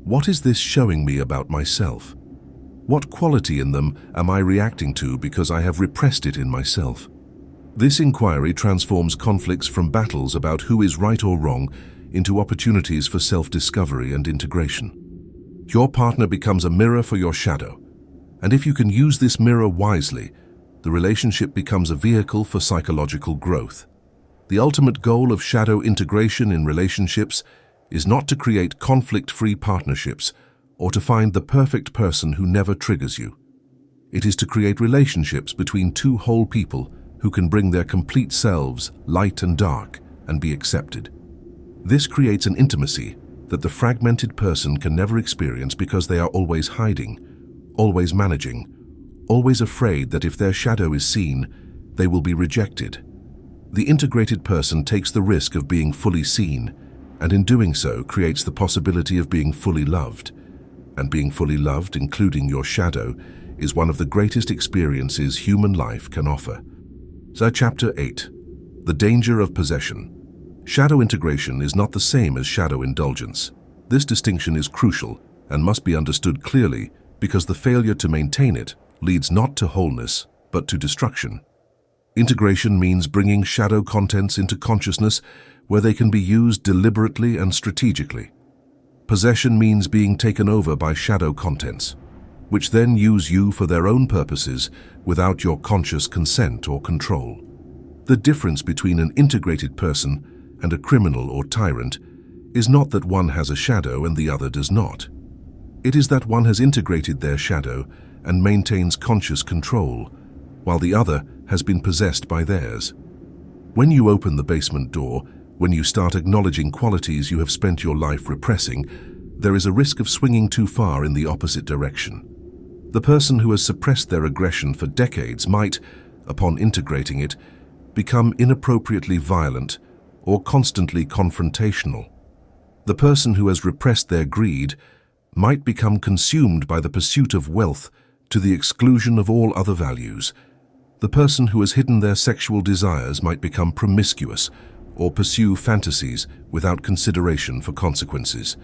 Speaker 1: "What is this showing me about myself? What quality in them am I reacting to because I have repressed it in myself?" This inquiry transforms conflicts from battles about who is right or wrong into opportunities for self-discovery and integration. Your partner becomes a mirror for your shadow, and if you can use this mirror wisely, the relationship becomes a vehicle for psychological growth. The ultimate goal of shadow integration in relationships is not to create conflict-free partnerships or to find the perfect person who never triggers you. It is to create relationships between two whole people who can bring their complete selves, light and dark, and be accepted. This creates an intimacy that the fragmented person can never experience because they are always hiding, always managing, always afraid that if their shadow is seen, they will be rejected. The integrated person takes the risk of being fully seen, and in doing so creates the possibility of being fully loved. And being fully loved, including your shadow, is one of the greatest experiences human life can offer. So, Chapter 8. The Danger of Possession. Shadow integration is not the same as shadow indulgence. This distinction is crucial and must be understood clearly because the failure to maintain it leads not to wholeness, but to destruction. Integration means bringing shadow contents into consciousness where they can be used deliberately and strategically. Possession means being taken over by shadow contents, which then use you for their own purposes without your conscious consent or control. The difference between an integrated person and a criminal or tyrant is not that one has a shadow and the other does not. It is that one has integrated their shadow and maintains conscious control, while the other has been possessed by theirs. When you open the basement door, when you start acknowledging qualities you have spent your life repressing, there is a risk of swinging too far in the opposite direction. The person who has suppressed their aggression for decades might, upon integrating it, become inappropriately violent or constantly confrontational. The person who has repressed their greed might become consumed by the pursuit of wealth to the exclusion of all other values. The person who has hidden their sexual desires might become promiscuous or pursue fantasies without consideration for consequences.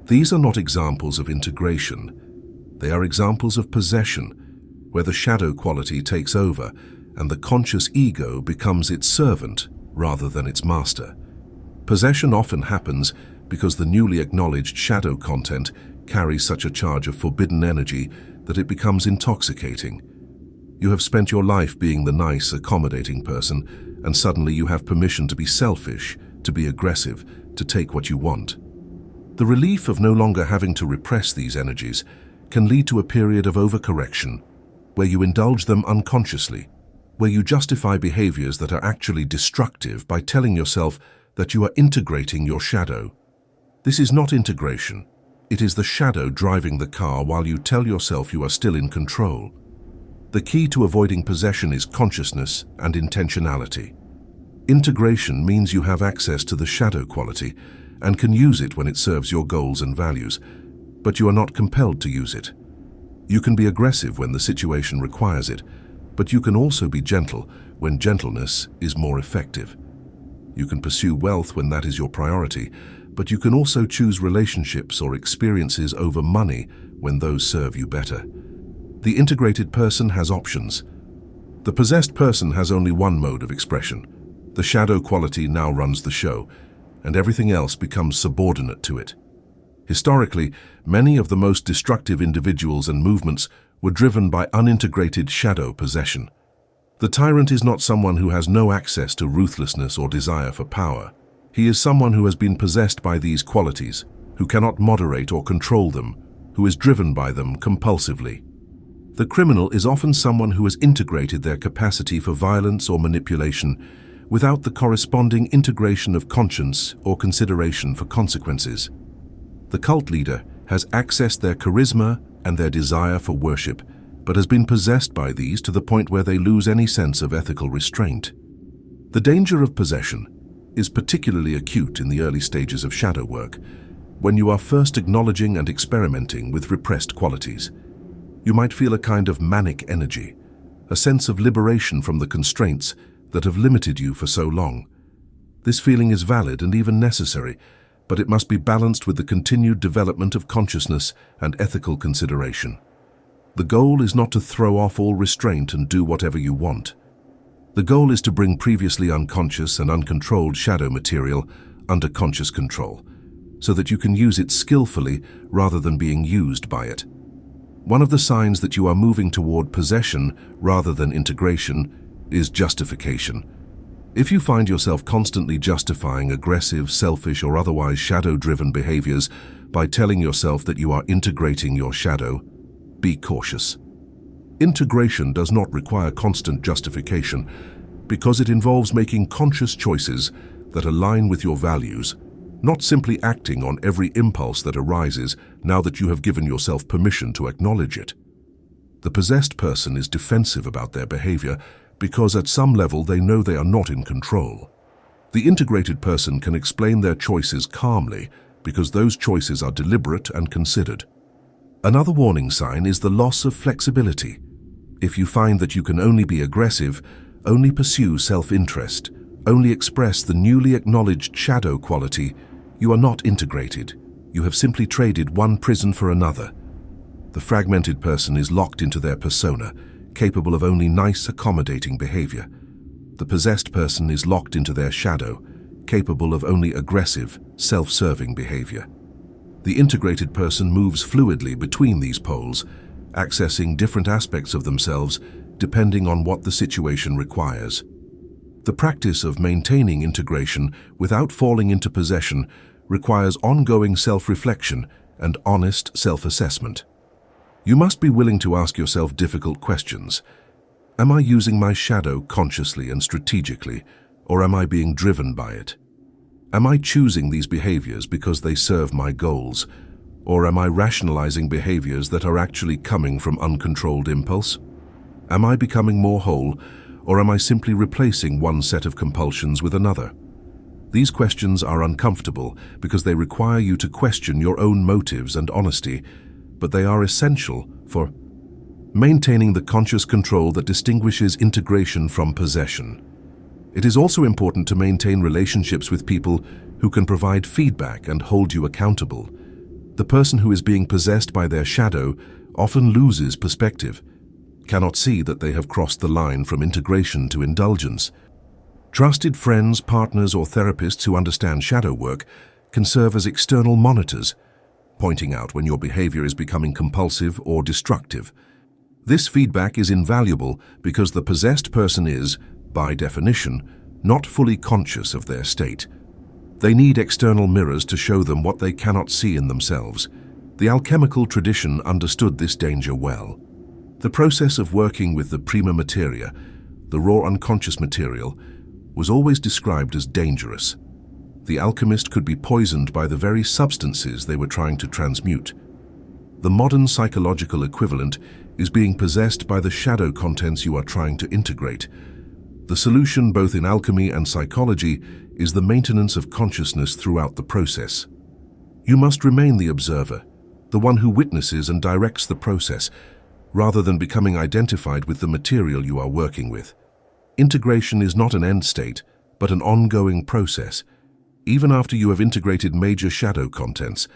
Speaker 1: These are not examples of integration. They are examples of possession, where the shadow quality takes over and the conscious ego becomes its servant rather than its master. Possession often happens because the newly acknowledged shadow content carries such a charge of forbidden energy that it becomes intoxicating. You have spent your life being the nice, accommodating person, and suddenly you have permission to be selfish, to be aggressive, to take what you want. The relief of no longer having to repress these energies can lead to a period of overcorrection, where you indulge them unconsciously, where you justify behaviors that are actually destructive by telling yourself that you are integrating your shadow. This is not integration. It is the shadow driving the car while you tell yourself you are still in control. The key to avoiding possession is consciousness and intentionality. Integration means you have access to the shadow quality and can use it when it serves your goals and values, but you are not compelled to use it. You can be aggressive when the situation requires it, but you can also be gentle when gentleness is more effective. You can pursue wealth when that is your priority, but you can also choose relationships or experiences over money when those serve you better. The integrated person has options. The possessed person has only one mode of expression. The shadow quality now runs the show, and everything else becomes subordinate to it. Historically, many of the most destructive individuals and movements were driven by unintegrated shadow possession. The tyrant is not someone who has no access to ruthlessness or desire for power. He is someone who has been possessed by these qualities, who cannot moderate or control them, who is driven by them compulsively. The criminal is often someone who has integrated their capacity for violence or manipulation without the corresponding integration of conscience or consideration for consequences. The cult leader has accessed their charisma and their desire for worship, but has been possessed by these to the point where they lose any sense of ethical restraint. The danger of possession is particularly acute in the early stages of shadow work, when you are first acknowledging and experimenting with repressed qualities. You might feel a kind of manic energy, a sense of liberation from the constraints that have limited you for so long. This feeling is valid and even necessary, but it must be balanced with the continued development of consciousness and ethical consideration. The goal is not to throw off all restraint and do whatever you want. The goal is to bring previously unconscious and uncontrolled shadow material under conscious control, so that you can use it skillfully rather than being used by it. One of the signs that you are moving toward possession rather than integration is justification. If you find yourself constantly justifying aggressive, selfish, or otherwise shadow-driven behaviors by telling yourself that you are integrating your shadow, be cautious. Integration does not require constant justification because it involves making conscious choices that align with your values, not simply acting on every impulse that arises now that you have given yourself permission to acknowledge it. The possessed person is defensive about their behavior because at some level they know they are not in control. The integrated person can explain their choices calmly because those choices are deliberate and considered. Another warning sign is the loss of flexibility. If you find that you can only be aggressive, only pursue self-interest, only express the newly acknowledged shadow quality, you are not integrated. You have simply traded one prison for another. The fragmented person is locked into their persona, capable of only nice, accommodating behavior. The possessed person is locked into their shadow, capable of only aggressive, self-serving behavior. The integrated person moves fluidly between these poles, accessing different aspects of themselves depending on what the situation requires. The practice of maintaining integration without falling into possession requires ongoing self-reflection and honest self-assessment. You must be willing to ask yourself difficult questions. Am I using my shadow consciously and strategically, or am I being driven by it? Am I choosing these behaviors because they serve my goals, or am I rationalizing behaviors that are actually coming from uncontrolled impulse? Am I becoming more whole, or am I simply replacing one set of compulsions with another? These questions are uncomfortable because they require you to question your own motives and honesty, but they are essential for maintaining the conscious control that distinguishes integration from possession. It is also important to maintain relationships with people who can provide feedback and hold you accountable. The person who is being possessed by their shadow often loses perspective, cannot see that they have crossed the line from integration to indulgence. Trusted friends, partners, or therapists who understand shadow work can serve as external monitors, pointing out when your behavior is becoming compulsive or destructive. This feedback is invaluable because the possessed person is, by definition, not fully conscious of their state. They need external mirrors to show them what they cannot see in themselves. The alchemical tradition understood this danger well. The process of working with the prima materia, the raw unconscious material, was always described as dangerous. The alchemist could be poisoned by the very substances they were trying to transmute. The modern psychological equivalent is being possessed by the shadow contents you are trying to integrate. The solution, both in alchemy and psychology, is the maintenance of consciousness throughout the process. You must remain the observer, the one who witnesses and directs the process, rather than becoming identified with the material you are working with. Integration is not an end state, but an ongoing process. Even after you have integrated major shadow contents,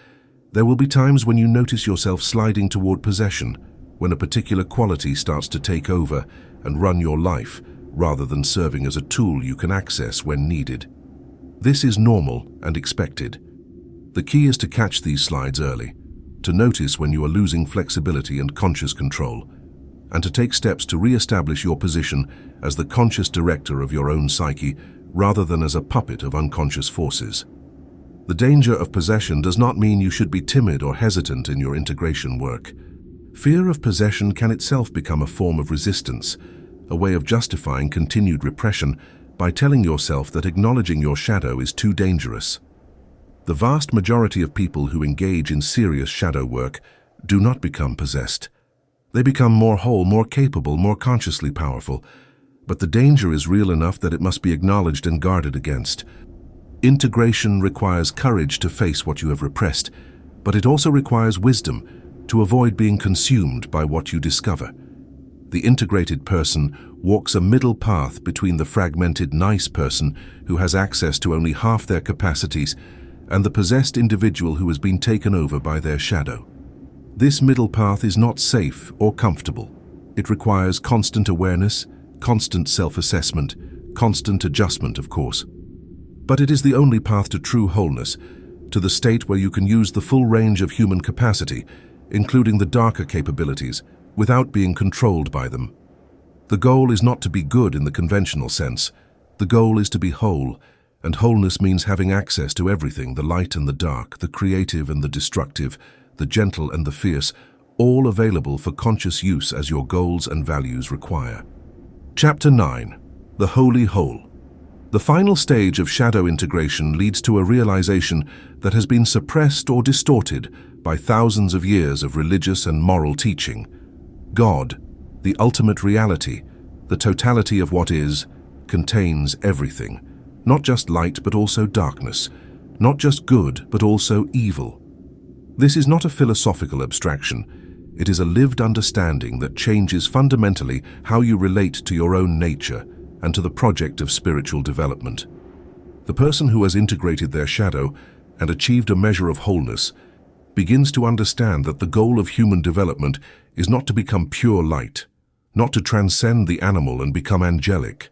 Speaker 1: there will be times when you notice yourself sliding toward possession, when a particular quality starts to take over and run your life, rather than serving as a tool you can access when needed. This is normal and expected. The key is to catch these slides early, to notice when you are losing flexibility and conscious control, and to take steps to re-establish your position as the conscious director of your own psyche rather than as a puppet of unconscious forces. The danger of possession does not mean you should be timid or hesitant in your integration work. Fear of possession can itself become a form of resistance, a way of justifying continued repression by telling yourself that acknowledging your shadow is too dangerous. The vast majority of people who engage in serious shadow work do not become possessed. They become more whole, more capable, more consciously powerful, but the danger is real enough that it must be acknowledged and guarded against. Integration requires courage to face what you have repressed, but it also requires wisdom to avoid being consumed by what you discover. The integrated person walks a middle path between the fragmented nice person who has access to only half their capacities and the possessed individual who has been taken over by their shadow. This middle path is not safe or comfortable. It requires constant awareness, constant self-assessment, constant adjustment, of course. But it is the only path to true wholeness, to the state where you can use the full range of human capacity, including the darker capabilities, without being controlled by them. The goal is not to be good in the conventional sense. The goal is to be whole, and wholeness means having access to everything, the light and the dark, the creative and the destructive, the gentle and the fierce, all available for conscious use as your goals and values require. Chapter 9. The Holy Whole. The final stage of shadow integration leads to a realization that has been suppressed or distorted by thousands of years of religious and moral teaching. God, the ultimate reality, the totality of what is, contains everything, not just light but also darkness, not just good but also evil. This is not a philosophical abstraction. It is a lived understanding that changes fundamentally how you relate to your own nature and to the project of spiritual development. The person who has integrated their shadow and achieved a measure of wholeness begins to understand that the goal of human development is not to become pure light, not to transcend the animal and become angelic,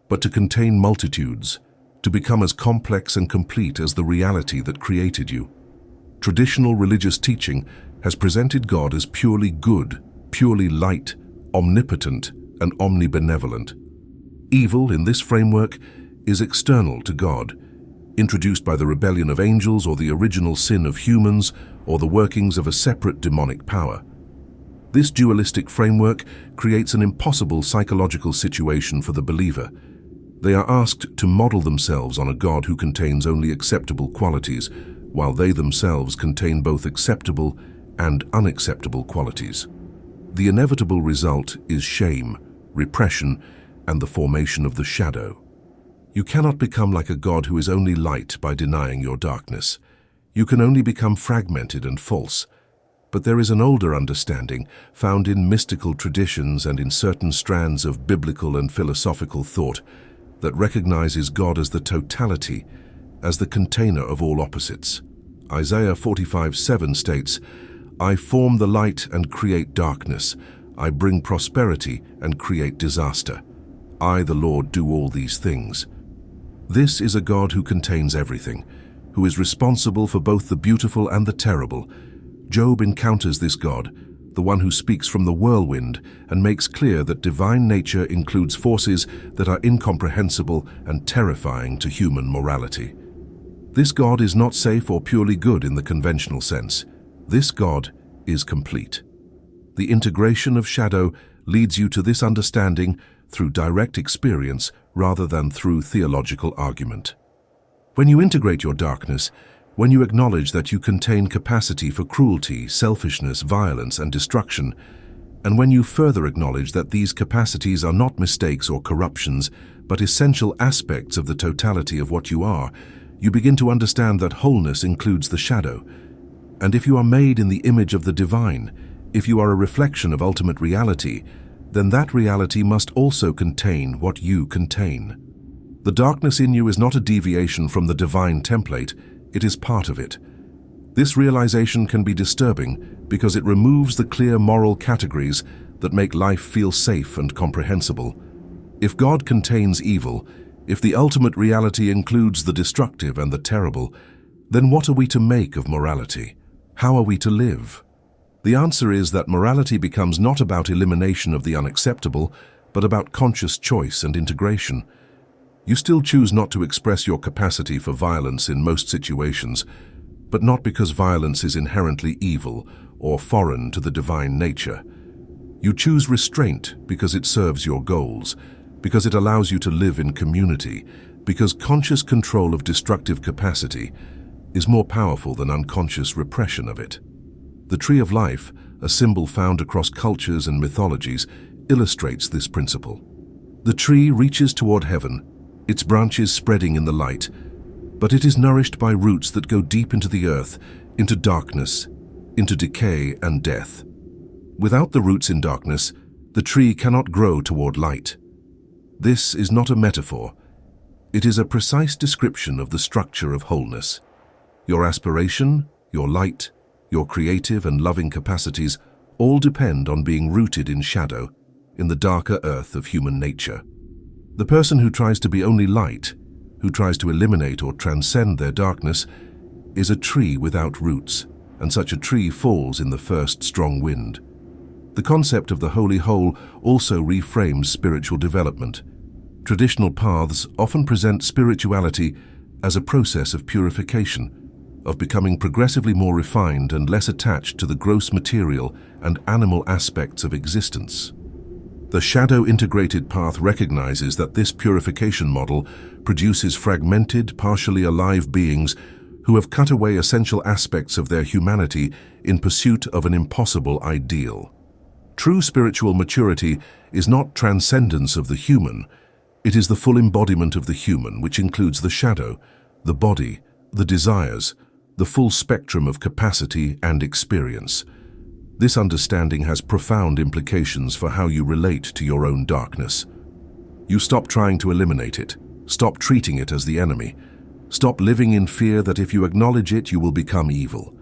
Speaker 1: but to contain multitudes, to become as complex and complete as the reality that created you. Traditional religious teaching has presented God as purely good, purely light, omnipotent, and omnibenevolent. Evil, in this framework, is external to God, introduced by the rebellion of angels or the original sin of humans or the workings of a separate demonic power. This dualistic framework creates an impossible psychological situation for the believer. They are asked to model themselves on a God who contains only acceptable qualities, while they themselves contain both acceptable and unacceptable qualities. The inevitable result is shame, repression, and the formation of the shadow. You cannot become like a God who is only light by denying your darkness. You can only become fragmented and false. But there is an older understanding, found in mystical traditions and in certain strands of biblical and philosophical thought, that recognizes God as the totality, as the container of all opposites. Isaiah 45:7 states, "I form the light and create darkness. I bring prosperity and create disaster. I, the Lord, do all these things." This is a God who contains everything, who is responsible for both the beautiful and the terrible. Job encounters this God, the one who speaks from the whirlwind and makes clear that divine nature includes forces that are incomprehensible and terrifying to human morality. This God is not safe or purely good in the conventional sense. This God is complete. The integration of shadow leads you to this understanding through direct experience rather than through theological argument. When you integrate your darkness, when you acknowledge that you contain capacity for cruelty, selfishness, violence, and destruction, and when you further acknowledge that these capacities are not mistakes or corruptions, but essential aspects of the totality of what you are, you begin to understand that wholeness includes the shadow. And if you are made in the image of the divine, if you are a reflection of ultimate reality, then that reality must also contain what you contain. The darkness in you is not a deviation from the divine template, it is part of it. This realization can be disturbing because it removes the clear moral categories that make life feel safe and comprehensible. If God contains evil, if the ultimate reality includes the destructive and the terrible, then what are we to make of morality? How are we to live? The answer is that morality becomes not about elimination of the unacceptable, but about conscious choice and integration. You still choose not to express your capacity for violence in most situations, but not because violence is inherently evil or foreign to the divine nature. You choose restraint because it serves your goals, because it allows you to live in community, because conscious control of destructive capacity is more powerful than unconscious repression of it. The tree of life, a symbol found across cultures and mythologies, illustrates this principle. The tree reaches toward heaven, its branches spreading in the light, but it is nourished by roots that go deep into the earth, into darkness, into decay and death. Without the roots in darkness, the tree cannot grow toward light. This is not a metaphor. It is a precise description of the structure of wholeness. Your aspiration, your light, your creative and loving capacities all depend on being rooted in shadow, in the darker earth of human nature. The person who tries to be only light, who tries to eliminate or transcend their darkness, is a tree without roots, and such a tree falls in the first strong wind. The concept of the holy whole also reframes spiritual development. Traditional paths often present spirituality as a process of purification, of becoming progressively more refined and less attached to the gross material and animal aspects of existence. The shadow-integrated path recognizes that this purification model produces fragmented, partially alive beings who have cut away essential aspects of their humanity in pursuit of an impossible ideal. True spiritual maturity is not transcendence of the human, it is the full embodiment of the human, which includes the shadow, the body, the desires, the full spectrum of capacity and experience. This understanding has profound implications for how you relate to your own darkness. You stop trying to eliminate it, stop treating it as the enemy, stop living in fear that if you acknowledge it, you will become evil.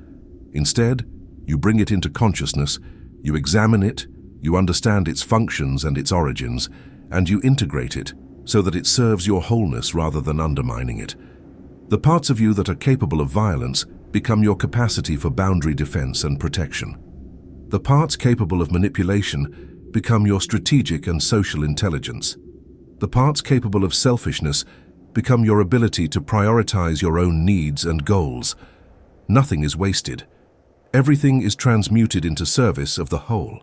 Speaker 1: Instead, you bring it into consciousness, you examine it, you understand its functions and its origins, and you integrate it so that it serves your wholeness rather than undermining it. The parts of you that are capable of violence become your capacity for boundary defense and protection. The parts capable of manipulation become your strategic and social intelligence. The parts capable of selfishness become your ability to prioritize your own needs and goals. Nothing is wasted. Everything is transmuted into service of the whole.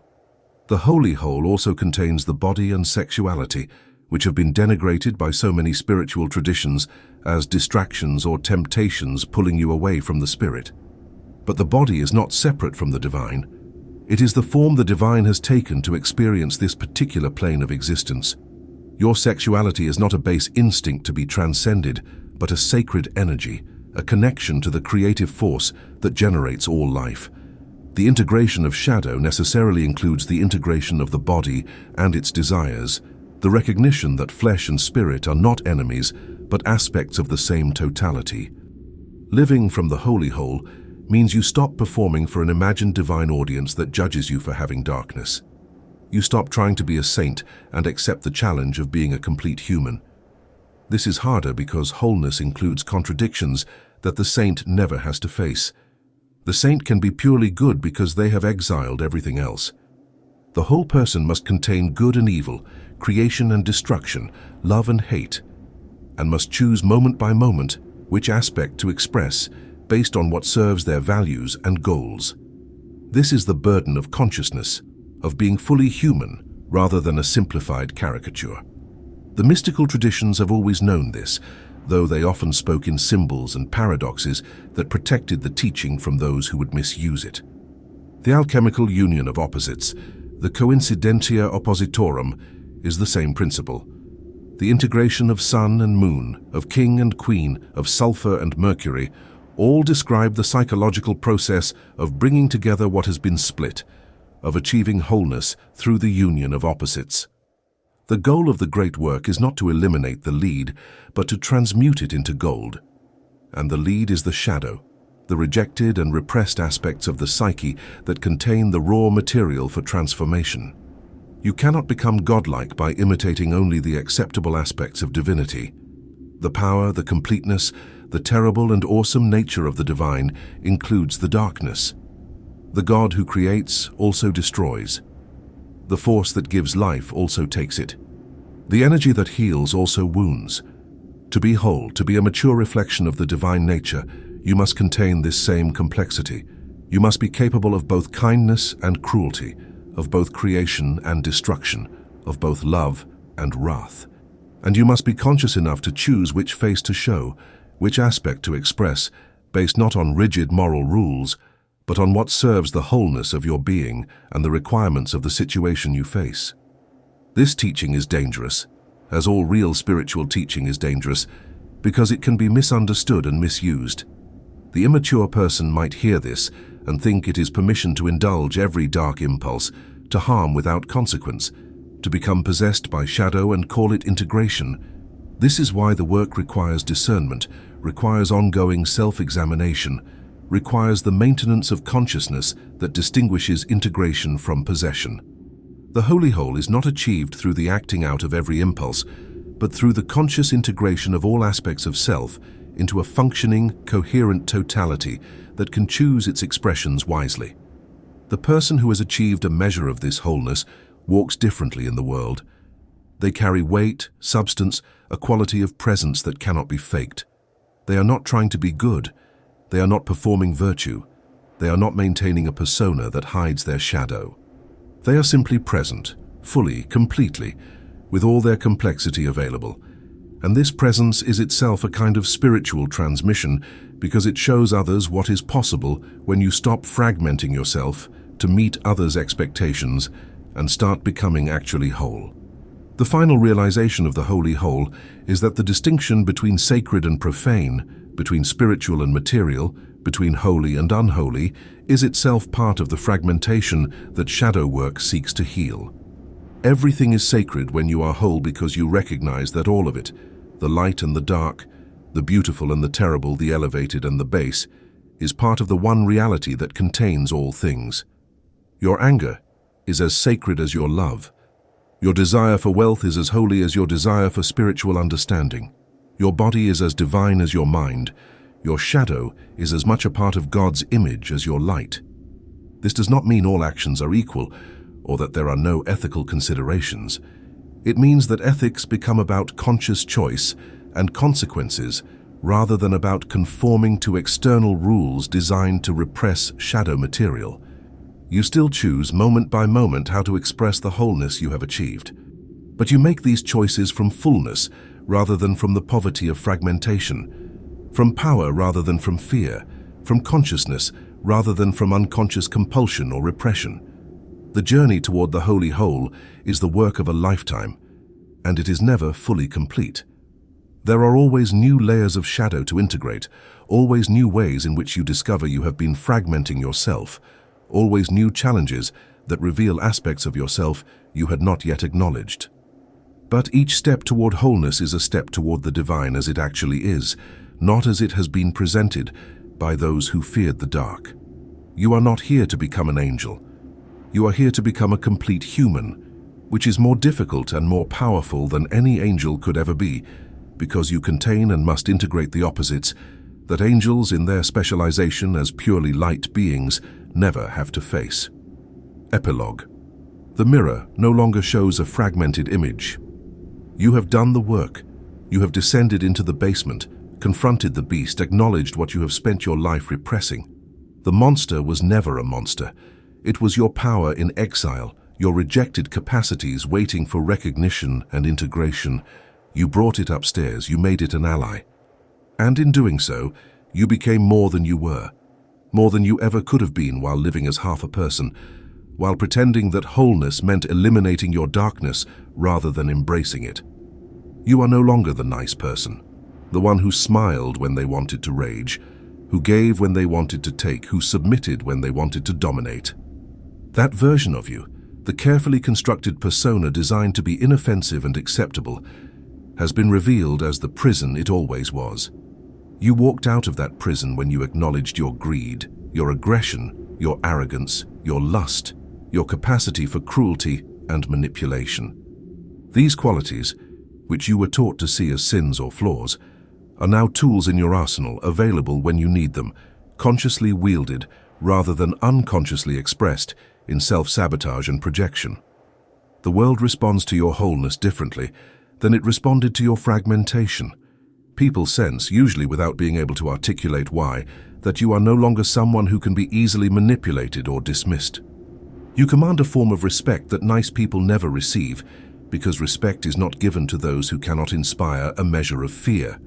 Speaker 1: The holy whole also contains the body and sexuality, which have been denigrated by so many spiritual traditions as distractions or temptations pulling you away from the spirit. But the body is not separate from the divine. It is the form the divine has taken to experience this particular plane of existence. Your sexuality is not a base instinct to be transcended, but a sacred energy, a connection to the creative force that generates all life. The integration of shadow necessarily includes the integration of the body and its desires, the recognition that flesh and spirit are not enemies, but aspects of the same totality. Living from the holy whole means you stop performing for an imagined divine audience that judges you for having darkness. You stop trying to be a saint and accept the challenge of being a complete human. This is harder because wholeness includes contradictions that the saint never has to face. The saint can be purely good because they have exiled everything else. The whole person must contain good and evil, creation and destruction, love and hate, and must choose moment by moment which aspect to express based on what serves their values and goals. This is the burden of consciousness, of being fully human rather than a simplified caricature. The mystical traditions have always known this, though they often spoke in symbols and paradoxes that protected the teaching from those who would misuse it. The alchemical union of opposites, the coincidentia oppositorum, is the same principle. The integration of sun and moon, of king and queen, of sulfur and mercury, all describe the psychological process of bringing together what has been split, of achieving wholeness through the union of opposites. The goal of the great work is not to eliminate the lead, but to transmute it into gold. And the lead is the shadow, the rejected and repressed aspects of the psyche that contain the raw material for transformation. You cannot become godlike by imitating only the acceptable aspects of divinity. The power, the completeness, the terrible and awesome nature of the divine includes the darkness. The God who creates also destroys. The force that gives life also takes it. The energy that heals also wounds. To be whole, to be a mature reflection of the divine nature, you must contain this same complexity. You must be capable of both kindness and cruelty, of both creation and destruction, of both love and wrath. And you must be conscious enough to choose which face to show, which aspect to express, based not on rigid moral rules, but on what serves the wholeness of your being and the requirements of the situation you face. This teaching is dangerous, as all real spiritual teaching is dangerous, because it can be misunderstood and misused. The immature person might hear this and think it is permission to indulge every dark impulse, to harm without consequence, to become possessed by shadow and call it integration. This is why the work requires discernment, requires ongoing self-examination, requires the maintenance of consciousness that distinguishes integration from possession. The holy whole is not achieved through the acting out of every impulse, but through the conscious integration of all aspects of self into a functioning, coherent totality that can choose its expressions wisely. The person who has achieved a measure of this wholeness walks differently in the world. They carry weight, substance, a quality of presence that cannot be faked. They are not trying to be good. They are not performing virtue. They are not maintaining a persona that hides their shadow. They are simply present, fully, completely, with all their complexity available. And this presence is itself a kind of spiritual transmission because it shows others what is possible when you stop fragmenting yourself to meet others' expectations and start becoming actually whole. The final realization of the holy whole is that the distinction between sacred and profane, between spiritual and material, between holy and unholy, is itself part of the fragmentation that shadow work seeks to heal. Everything is sacred when you are whole because you recognize that all of it, the light and the dark, the beautiful and the terrible, the elevated and the base, is part of the one reality that contains all things. Your anger is as sacred as your love. Your desire for wealth is as holy as your desire for spiritual understanding. Your body is as divine as your mind. Your shadow is as much a part of God's image as your light. This does not mean all actions are equal or that there are no ethical considerations. It means that ethics become about conscious choice and consequences rather than about conforming to external rules designed to repress shadow material. You still choose moment by moment how to express the wholeness you have achieved. But you make these choices from fullness rather than from the poverty of fragmentation, from power rather than from fear, from consciousness rather than from unconscious compulsion or repression. The journey toward the holy whole is the work of a lifetime, and it is never fully complete. There are always new layers of shadow to integrate, always new ways in which you discover you have been fragmenting yourself, always new challenges that reveal aspects of yourself you had not yet acknowledged. But each step toward wholeness is a step toward the divine as it actually is, not as it has been presented by those who feared the dark. You are not here to become an angel. You are here to become a complete human, which is more difficult and more powerful than any angel could ever be, because you contain and must integrate the opposites that angels in their specialization as purely light beings never have to face. Epilogue. The mirror no longer shows a fragmented image. You have done the work. You have descended into the basement, confronted the beast, acknowledged what you have spent your life repressing. The monster was never a monster. It was your power in exile, your rejected capacities waiting for recognition and integration. You brought it upstairs, you made it an ally. And in doing so, you became more than you were, more than you ever could have been while living as half a person, while pretending that wholeness meant eliminating your darkness rather than embracing it. You are no longer the nice person, the one who smiled when they wanted to rage, who gave when they wanted to take, who submitted when they wanted to dominate. That version of you, the carefully constructed persona designed to be inoffensive and acceptable, has been revealed as the prison it always was. You walked out of that prison when you acknowledged your greed, your aggression, your arrogance, your lust, your capacity for cruelty and manipulation. These qualities, which you were taught to see as sins or flaws, are now tools in your arsenal, available when you need them, consciously wielded rather than unconsciously expressed in self-sabotage and projection. The world responds to your wholeness differently than it responded to your fragmentation. People sense, usually without being able to articulate why, that you are no longer someone who can be easily manipulated or dismissed. You command a form of respect that nice people never receive, because respect is not given to those who cannot inspire a measure of fear.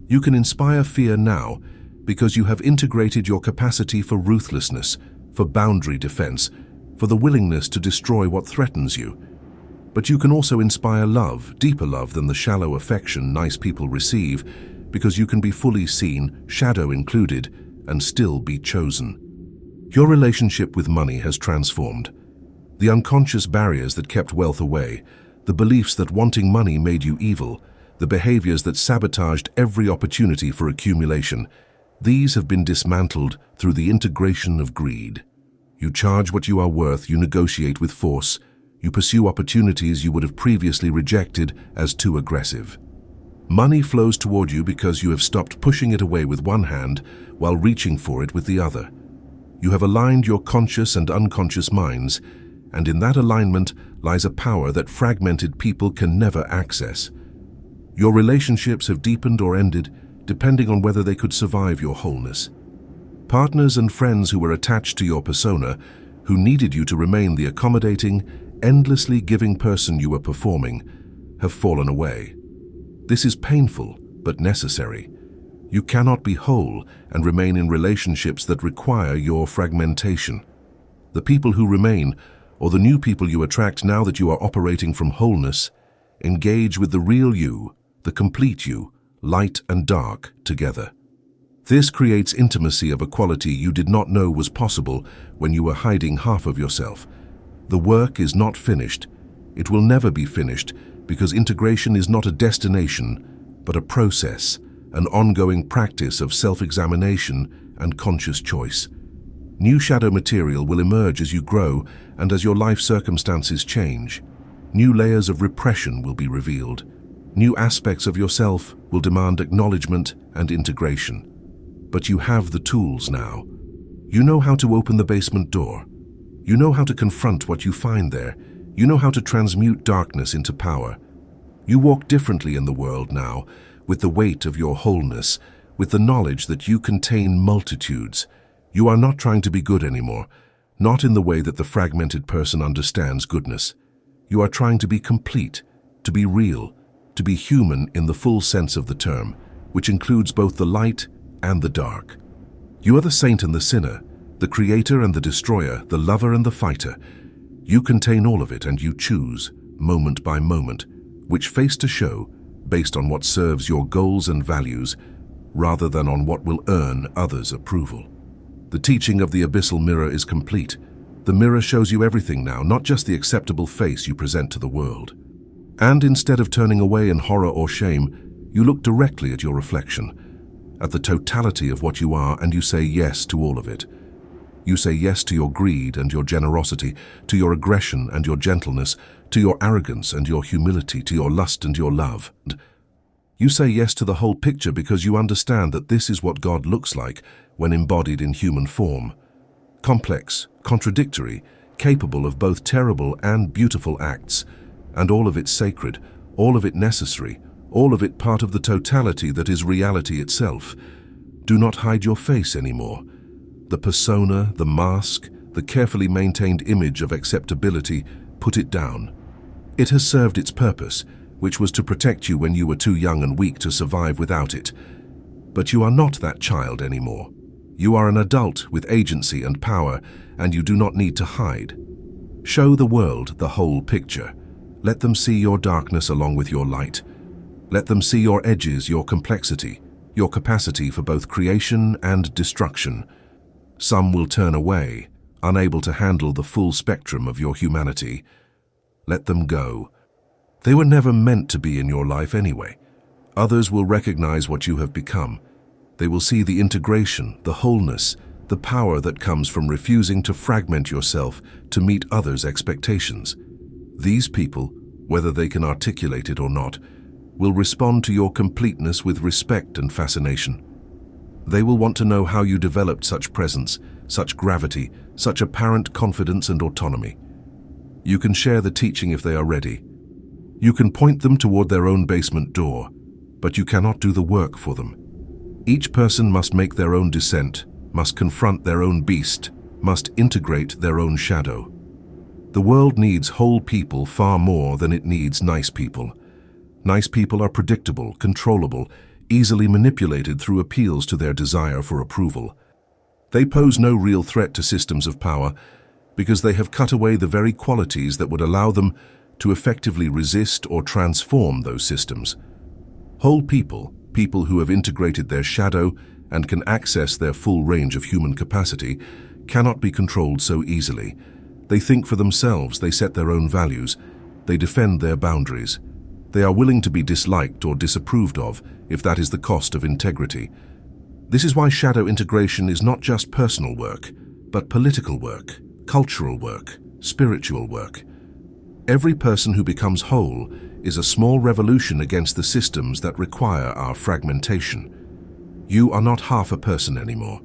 Speaker 1: You can inspire fear now because you have integrated your capacity for ruthlessness, for boundary defense, for the willingness to destroy what threatens you. But you can also inspire love, deeper love than the shallow affection nice people receive, because you can be fully seen, shadow included, and still be chosen. Your relationship with money has transformed. The unconscious barriers that kept wealth away, the beliefs that wanting money made you evil, the behaviors that sabotaged every opportunity for accumulation, these have been dismantled through the integration of greed. You charge what you are worth, you negotiate with force, you pursue opportunities you would have previously rejected as too aggressive. Money flows toward you because you have stopped pushing it away with one hand while reaching for it with the other. You have aligned your conscious and unconscious minds, and in that alignment lies a power that fragmented people can never access. Your relationships have deepened or ended depending on whether they could survive your wholeness. Partners and friends who were attached to your persona, who needed you to remain the accommodating, endlessly giving person you were performing, have fallen away. This is painful, but necessary. You cannot be whole and remain in relationships that require your fragmentation. The people who remain, or the new people you attract now that you are operating from wholeness, engage with the real you, the complete you, light and dark, together. This creates intimacy of a quality you did not know was possible when you were hiding half of yourself. The work is not finished. It will never be finished because integration is not a destination, but a process, an ongoing practice of self-examination and conscious choice. New shadow material will emerge as you grow and as your life circumstances change. New layers of repression will be revealed. New aspects of yourself will demand acknowledgement and integration. But you have the tools now. You know how to open the basement door. You know how to confront what you find there. You know how to transmute darkness into power. You walk differently in the world now, with the weight of your wholeness, with the knowledge that you contain multitudes. You are not trying to be good anymore, not in the way that the fragmented person understands goodness. You are trying to be complete, to be real, to be human in the full sense of the term, which includes both the light and the dark. You are the saint and the sinner, the creator and the destroyer, the lover and the fighter. You contain all of it, and you choose, moment by moment, which face to show based on what serves your goals and values, rather than on what will earn others' approval. The teaching of the abyssal mirror is complete. The mirror shows you everything now, not just the acceptable face you present to the world. And instead of turning away in horror or shame, you look directly at your reflection, at the totality of what you are, and you say yes to all of it. You say yes to your greed and your generosity, to your aggression and your gentleness, to your arrogance and your humility, to your lust and your love. You say yes to the whole picture because you understand that this is what God looks like when embodied in human form. Complex, contradictory, capable of both terrible and beautiful acts, and all of it sacred, all of it necessary, all of it part of the totality that is reality itself. Do not hide your face anymore. The persona, the mask, the carefully maintained image of acceptability, put it down. It has served its purpose, which was to protect you when you were too young and weak to survive without it. But you are not that child anymore. You are an adult with agency and power, and you do not need to hide. Show the world the whole picture. Let them see your darkness along with your light. Let them see your edges, your complexity, your capacity for both creation and destruction. Some will turn away, unable to handle the full spectrum of your humanity. Let them go. They were never meant to be in your life anyway. Others will recognize what you have become. They will see the integration, the wholeness, the power that comes from refusing to fragment yourself to meet others' expectations. These people, whether they can articulate it or not, will respond to your completeness with respect and fascination. They will want to know how you developed such presence, such gravity, such apparent confidence and autonomy. You can share the teaching if they are ready. You can point them toward their own basement door, but you cannot do the work for them. Each person must make their own descent, must confront their own beast, must integrate their own shadow. The world needs whole people far more than it needs nice people. Nice people are predictable, controllable, easily manipulated through appeals to their desire for approval. They pose no real threat to systems of power because they have cut away the very qualities that would allow them to effectively resist or transform those systems. Whole people, people who have integrated their shadow and can access their full range of human capacity, cannot be controlled so easily. They think for themselves, they set their own values, they defend their boundaries. They are willing to be disliked or disapproved of if that is the cost of integrity. This is why shadow integration is not just personal work, but political work, cultural work, spiritual work. Every person who becomes whole is a small revolution against the systems that require our fragmentation. You are not half a person anymore.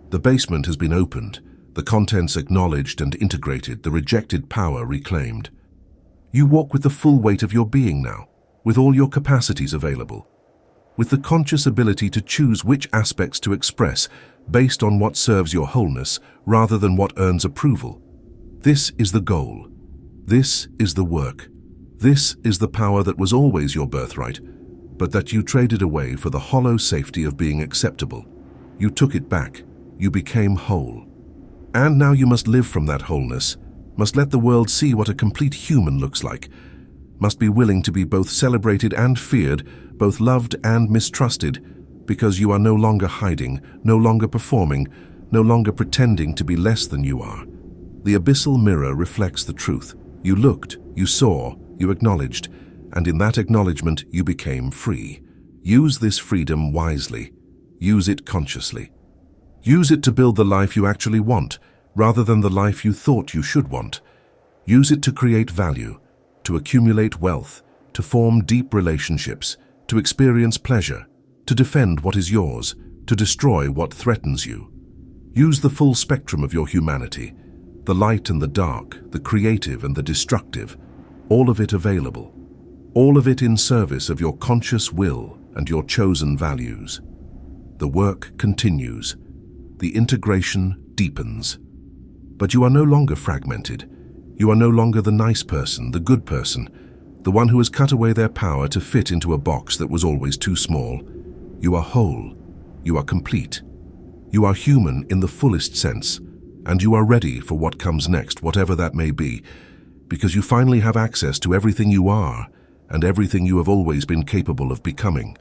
Speaker 1: The basement has been opened, the contents acknowledged and integrated, the rejected power reclaimed. You walk with the full weight of your being now, with all your capacities available, with the conscious ability to choose which aspects to express based on what serves your wholeness rather than what earns approval. This is the goal. This is the work. This is the power that was always your birthright, but that you traded away for the hollow safety of being acceptable. You took it back. You became whole. And now you must live from that wholeness, must let the world see what a complete human looks like, must be willing to be both celebrated and feared, both loved and mistrusted, because you are no longer hiding, no longer performing, no longer pretending to be less than you are. The abyssal mirror reflects the truth. You looked, you saw, you acknowledged, and in that acknowledgement you became free. Use this freedom wisely. Use it consciously. Use it to build the life you actually want, rather than the life you thought you should want. Use it to create value, to accumulate wealth, to form deep relationships, to experience pleasure, to defend what is yours, to destroy what threatens you. Use the full spectrum of your humanity, the light and the dark, the creative and the destructive, all of it available, all of it in service of your conscious will and your chosen values. The work continues. The integration deepens. But you are no longer fragmented. You are no longer the nice person, the good person, the one who has cut away their power to fit into a box that was always too small. You are whole. You are complete. You are human in the fullest sense, and you are ready for what comes next, whatever that may be, because you finally have access to everything you are and everything you have always been capable of becoming.